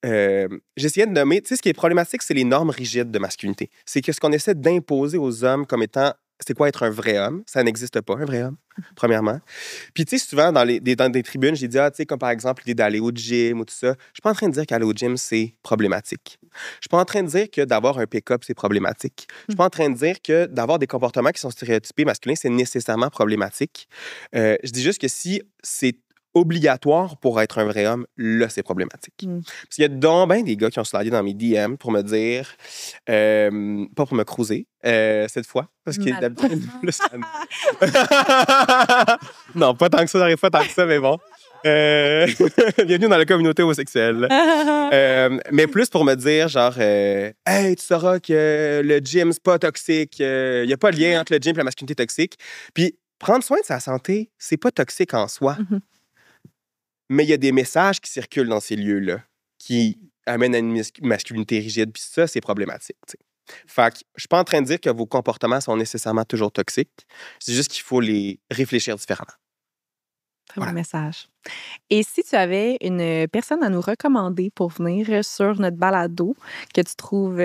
j'essayais de nommer... Tu sais, ce qui est problématique, c'est les normes rigides de masculinité. C'est que ce qu'on essaie d'imposer aux hommes comme étant... C'est quoi être un vrai homme? Ça n'existe pas, un vrai homme, premièrement. Puis, tu sais, souvent, dans des tribunes, j'ai dit, tu sais, comme par exemple, l'idée d'aller au gym ou tout ça. Je suis pas en train de dire qu'aller au gym, c'est problématique. Je suis pas en train de dire que d'avoir un pick-up, c'est problématique. Je suis pas en train de dire que d'avoir des comportements qui sont stéréotypés masculins, c'est nécessairement problématique. Je dis juste que si c'est obligatoire pour être un vrai homme, là, c'est problématique. Parce qu'il y a donc ben des gars qui ont slidé dans mes DM pour me dire, pas pour me cruiser, cette fois, parce que d'habitude, non, pas tant que ça, n'arrive pas tant que ça, mais bon. Bienvenue dans la communauté homosexuelle. Mais plus pour me dire, genre, hey, tu sauras que le gym, c'est pas toxique, il n'y a pas de lien entre le gym et la masculinité toxique. Puis, prendre soin de sa santé, c'est pas toxique en soi. Mais il y a des messages qui circulent dans ces lieux-là qui amènent à une masculinité rigide, puis ça, c'est problématique. T'sais. Fait que je suis pas en train de dire que vos comportements sont nécessairement toujours toxiques. C'est juste qu'il faut les réfléchir différemment.
Très bon message. Et si tu avais une personne à nous recommander pour venir sur notre balado que tu trouves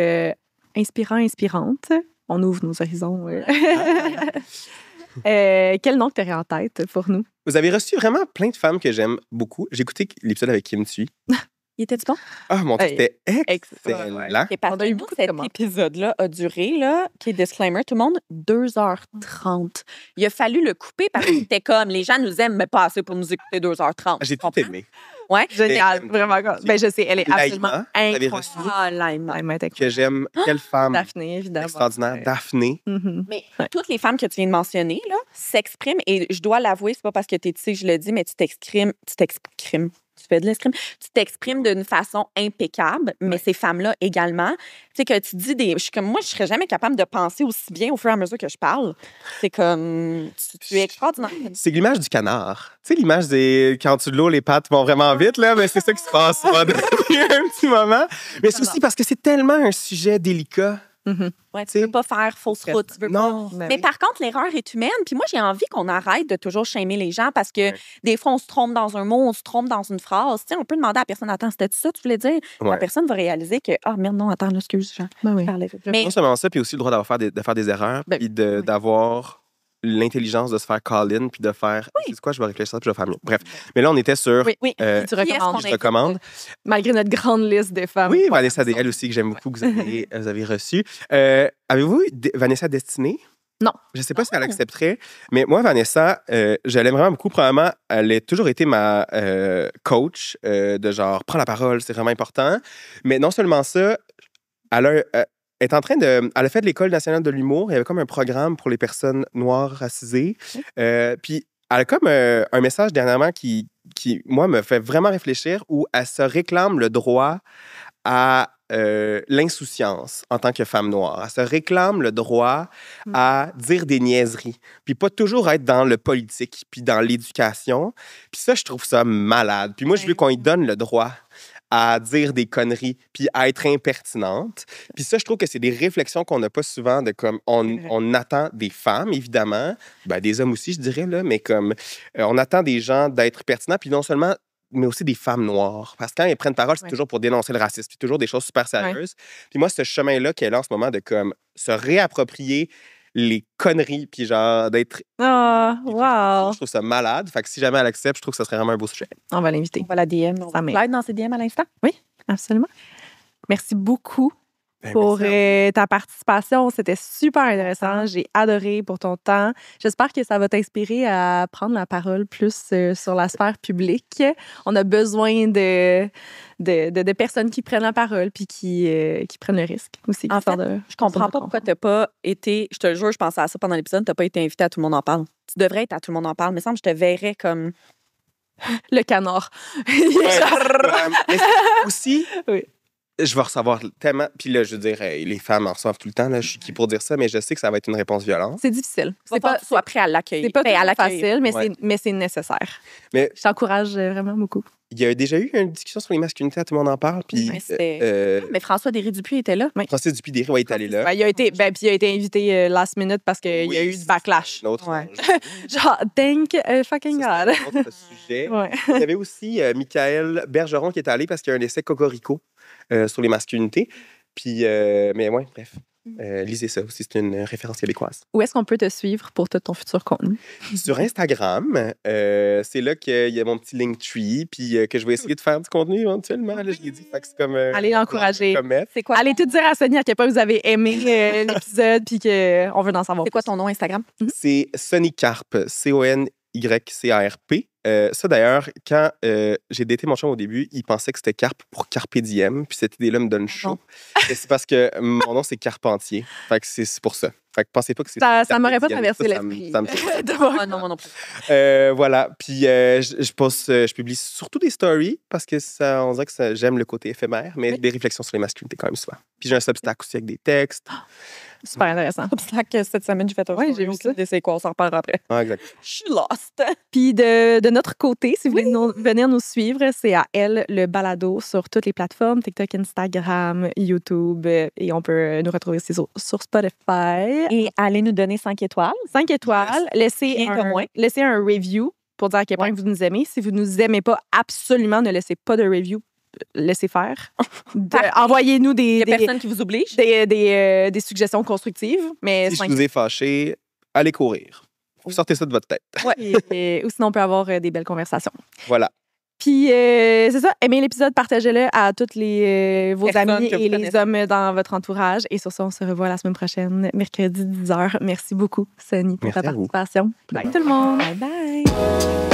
inspirante, on ouvre nos horizons. Quel nom que tu aurais en tête pour nous?
Vous avez reçu vraiment plein de femmes que j'aime beaucoup. J'ai écouté l'épisode avec Kim Thuy.
Il était-tu bon?
Ah, mon Dieu,
Hey,
c'était
excellent.
excellent.
Et parce
On a eu
que
beaucoup de
cet
commentaires.
épisode-là a duré, là, qui est disclaimer, tout le monde, 2h30. Il a fallu le couper parce que c'était comme, les gens nous aiment, mais pas assez pour nous écouter 2h30.
J'ai tout
Comprends?
aimé.
Ouais.
Génial,
Et-
vraiment. Ben, je sais, elle est absolument
Laïma, vous avez
incroyable.
reçu,
Ah, Laïma.
Laïma est
que j'aime. Quelle femme
Daphné, évidemment.
extraordinaire.
Ouais.
Daphné.
Mhm.
Mais
Ouais.
toutes les femmes que tu viens de mentionner, là, s'expriment, et je dois l'avouer, c'est pas parce que tu es ici que je le dis, mais tu t'exprimes. Tu fais de l'escrime. Tu t'exprimes d'une façon impeccable, mais ces femmes-là également. Tu sais, que tu dis des. Je suis comme, moi, je serais jamais capable de penser aussi bien au fur et à mesure que je parle. C'est comme. Tu es extraordinaire.
C'est l'image du canard. Tu sais, l'image des. Quand tu de l'eau, les pattes vont vraiment vite, là, mais c'est ça qui se passe moi, depuis un petit moment. Mais c'est aussi parce que c'est tellement un sujet délicat.
Mhm.
Ouais, tu
T'sais,
veux pas faire fausse route. Tu veux
Non.
Ben
Mais
oui.
par contre, l'erreur est humaine. Puis moi, j'ai envie qu'on arrête de toujours shamer les gens parce que
Ouais.
des fois, on se trompe dans un mot, on se trompe dans une phrase. Tu sais, on peut demander à la personne, attends, c'était ça que tu voulais dire? La
Ouais.
personne va réaliser que, ah, merde, non, attends, là, excuse, Jean.
Ben oui.
Mais
Non seulement ça, puis aussi le droit de faire des erreurs,
Ben,
puis
oui.
d'avoir l'intelligence de se faire call-in, puis de faire. C'est quoi, je vais réfléchir, puis je vais faire mieux. Bref. Mais là, on était sur.
Oui,
oui.
Euh,
tu
Qui est-ce
recommandes.
qu'on
je
invite?
recommande.
Malgré notre grande liste de femmes.
Oui, Vanessa DL aussi, que j'aime beaucoup, que vous avez reçu. Avez-vous Vanessa Destinée?
Non.
Je ne sais pas si elle accepterait, mais moi, Vanessa, je l'aime vraiment beaucoup. Probablement, elle a toujours été ma coach de genre, prends la parole, c'est vraiment important. Mais non seulement ça, elle est en train de. Elle a fait de l'École nationale de l'humour. Il y avait comme un programme pour les personnes noires racisées. Puis, elle a comme un message dernièrement qui, moi, me fait vraiment réfléchir où elle se réclame le droit à l'insouciance en tant que femme noire. Elle se réclame le droit à dire des niaiseries, puis pas toujours être dans le politique, puis dans l'éducation. Puis ça, je trouve ça malade. Puis moi, je veux qu'on lui donne le droit à dire des conneries, puis à être impertinente. Puis ça, je trouve que c'est des réflexions qu'on n'a pas souvent de comme... On attend des femmes, évidemment, ben, des hommes aussi, je dirais, là, mais comme on attend des gens d'être pertinents, puis non seulement mais aussi des femmes noires. Parce que quand elles prennent parole, c'est toujours pour dénoncer le racisme, puis toujours des choses super sérieuses. Puis moi, ce chemin-là qu'elle a en ce moment de comme se réapproprier les conneries, puis genre d'être...
Ah,
Je
wow.
trouve ça malade. Fait que si jamais elle accepte, je trouve que ça serait vraiment un beau sujet.
On va l'inviter.
On va la DM. On
Ça
va
m'aide.
l'aide dans ses DM à l'instant.
Absolument. Merci beaucoup
Ben,
pour
merci.
ta participation. C'était super intéressant. J'ai adoré pour ton temps. J'espère que ça va t'inspirer à prendre la parole plus sur la sphère publique. On a besoin de personnes qui prennent la parole puis qui prennent le risque aussi.
En
qui sortent
fait,
de-
Je comprends
de
pas pourquoi t'as pas été. Je te jure, je pensais à ça pendant l'épisode, t'as pas été invité à Tout le monde en parle. Tu devrais être à Tout le monde en parle. Mais il me semble que je te verrais comme.
le canard.
Mais aussi,
Oui.
je vais recevoir tellement... Puis là, je veux dire, les femmes en reçoivent tout le temps. Là, je suis qui pour dire ça, mais je sais que ça va être une réponse violente.
C'est difficile.
C'est pas que tu sois prêt à l'accueillir.
C'est pas
Ben, à
toujours
l'accueillir.
facile, mais
Ouais.
c'est nécessaire.
Mais-
Je t'encourage vraiment beaucoup.
Il y a déjà eu une discussion sur les masculinités, à Tout le monde en parle. Puis
Mais c'était- Mais François Desrue-Dupuis était là.
Francis Dupidéry est allé là.
Ben, il a été invité last minute parce qu'il y a eu du backlash.
Un autre
Ouais.
Genre, thank fucking
Ça,
God.
c'est un autre sujet.
Ouais.
Il y avait aussi Michael Bergeron qui est allé parce qu'il y a un essai Cocorico sur les masculinités. Puis, mais ouais, bref. Lisez ça aussi, c'est une référence québécoise.
Où est-ce qu'on peut te suivre pour tout ton futur contenu?
Sur Instagram, c'est là qu'il y a mon petit Linktree, puis que je vais essayer de faire du contenu éventuellement. Là, je l'ai dit, fait que c'est comme...
Allez l'encourager.
C'est quoi?
Allez tout dire à Sonia à quel point vous avez aimé l'épisode puis qu'on veut en savoir
C'est quoi
plus.
ton nom Instagram?
C'est Sonny Carp, CONYCARP. Ça, d'ailleurs, quand j'ai daté mon chum au début, il pensait que c'était Carpe pour Carpe Diem, puis cette idée-là me donne chaud. Et c'est parce que mon nom, c'est Carpentier. Fait que c'est pour ça. Fait que pensez pas que c'est...
Ça
Carpe
m'aurait pas
Diem.
traversé
Ça me-
l'esprit.
ça me fait-
De voir-
Ah non, moi non plus.
Voilà. Puis je publie surtout des stories parce que ça, on dirait que j'aime le côté éphémère, mais des réflexions sur les masculinités quand même souvent. Puis j'ai un Substack aussi avec des textes.
Super intéressant.
C'est ça que cette semaine, j'ai fait un
Ouais,
story
j'ai vu
aussi.
ça.
C'est quoi, on s'en reparlera après.
Ah, exact.
Je suis lost.
Puis de notre côté, si vous voulez venir nous suivre, c'est à Elle, le balado sur toutes les plateformes, TikTok, Instagram, YouTube, et on peut nous retrouver aussi sur Spotify.
Et allez nous donner 5 étoiles.
5 étoiles, laissez
Rien de moins.
laissez un review pour dire à quel point vous nous aimez. Si vous nous aimez pas, absolument ne laissez pas de review. Laissez faire. Envoyez-nous
Il n'y a
des
personne qui vous oblige.
des suggestions constructives. Mais
Si je
5
vous ai fâché, allez courir. Vous sortez ça de votre tête.
Ouais. Ou sinon, on peut avoir des belles conversations.
Voilà.
Puis, c'est ça. Aimez l'épisode, partagez-le à tous vos
Personnes
amis
que vous
et les
connaissez.
hommes dans votre entourage. Et sur ça, on se revoit la semaine prochaine, mercredi 10h. Merci beaucoup, Sonny, pour
Merci
ta
à vous.
participation. Bye tout le monde.
Bye bye.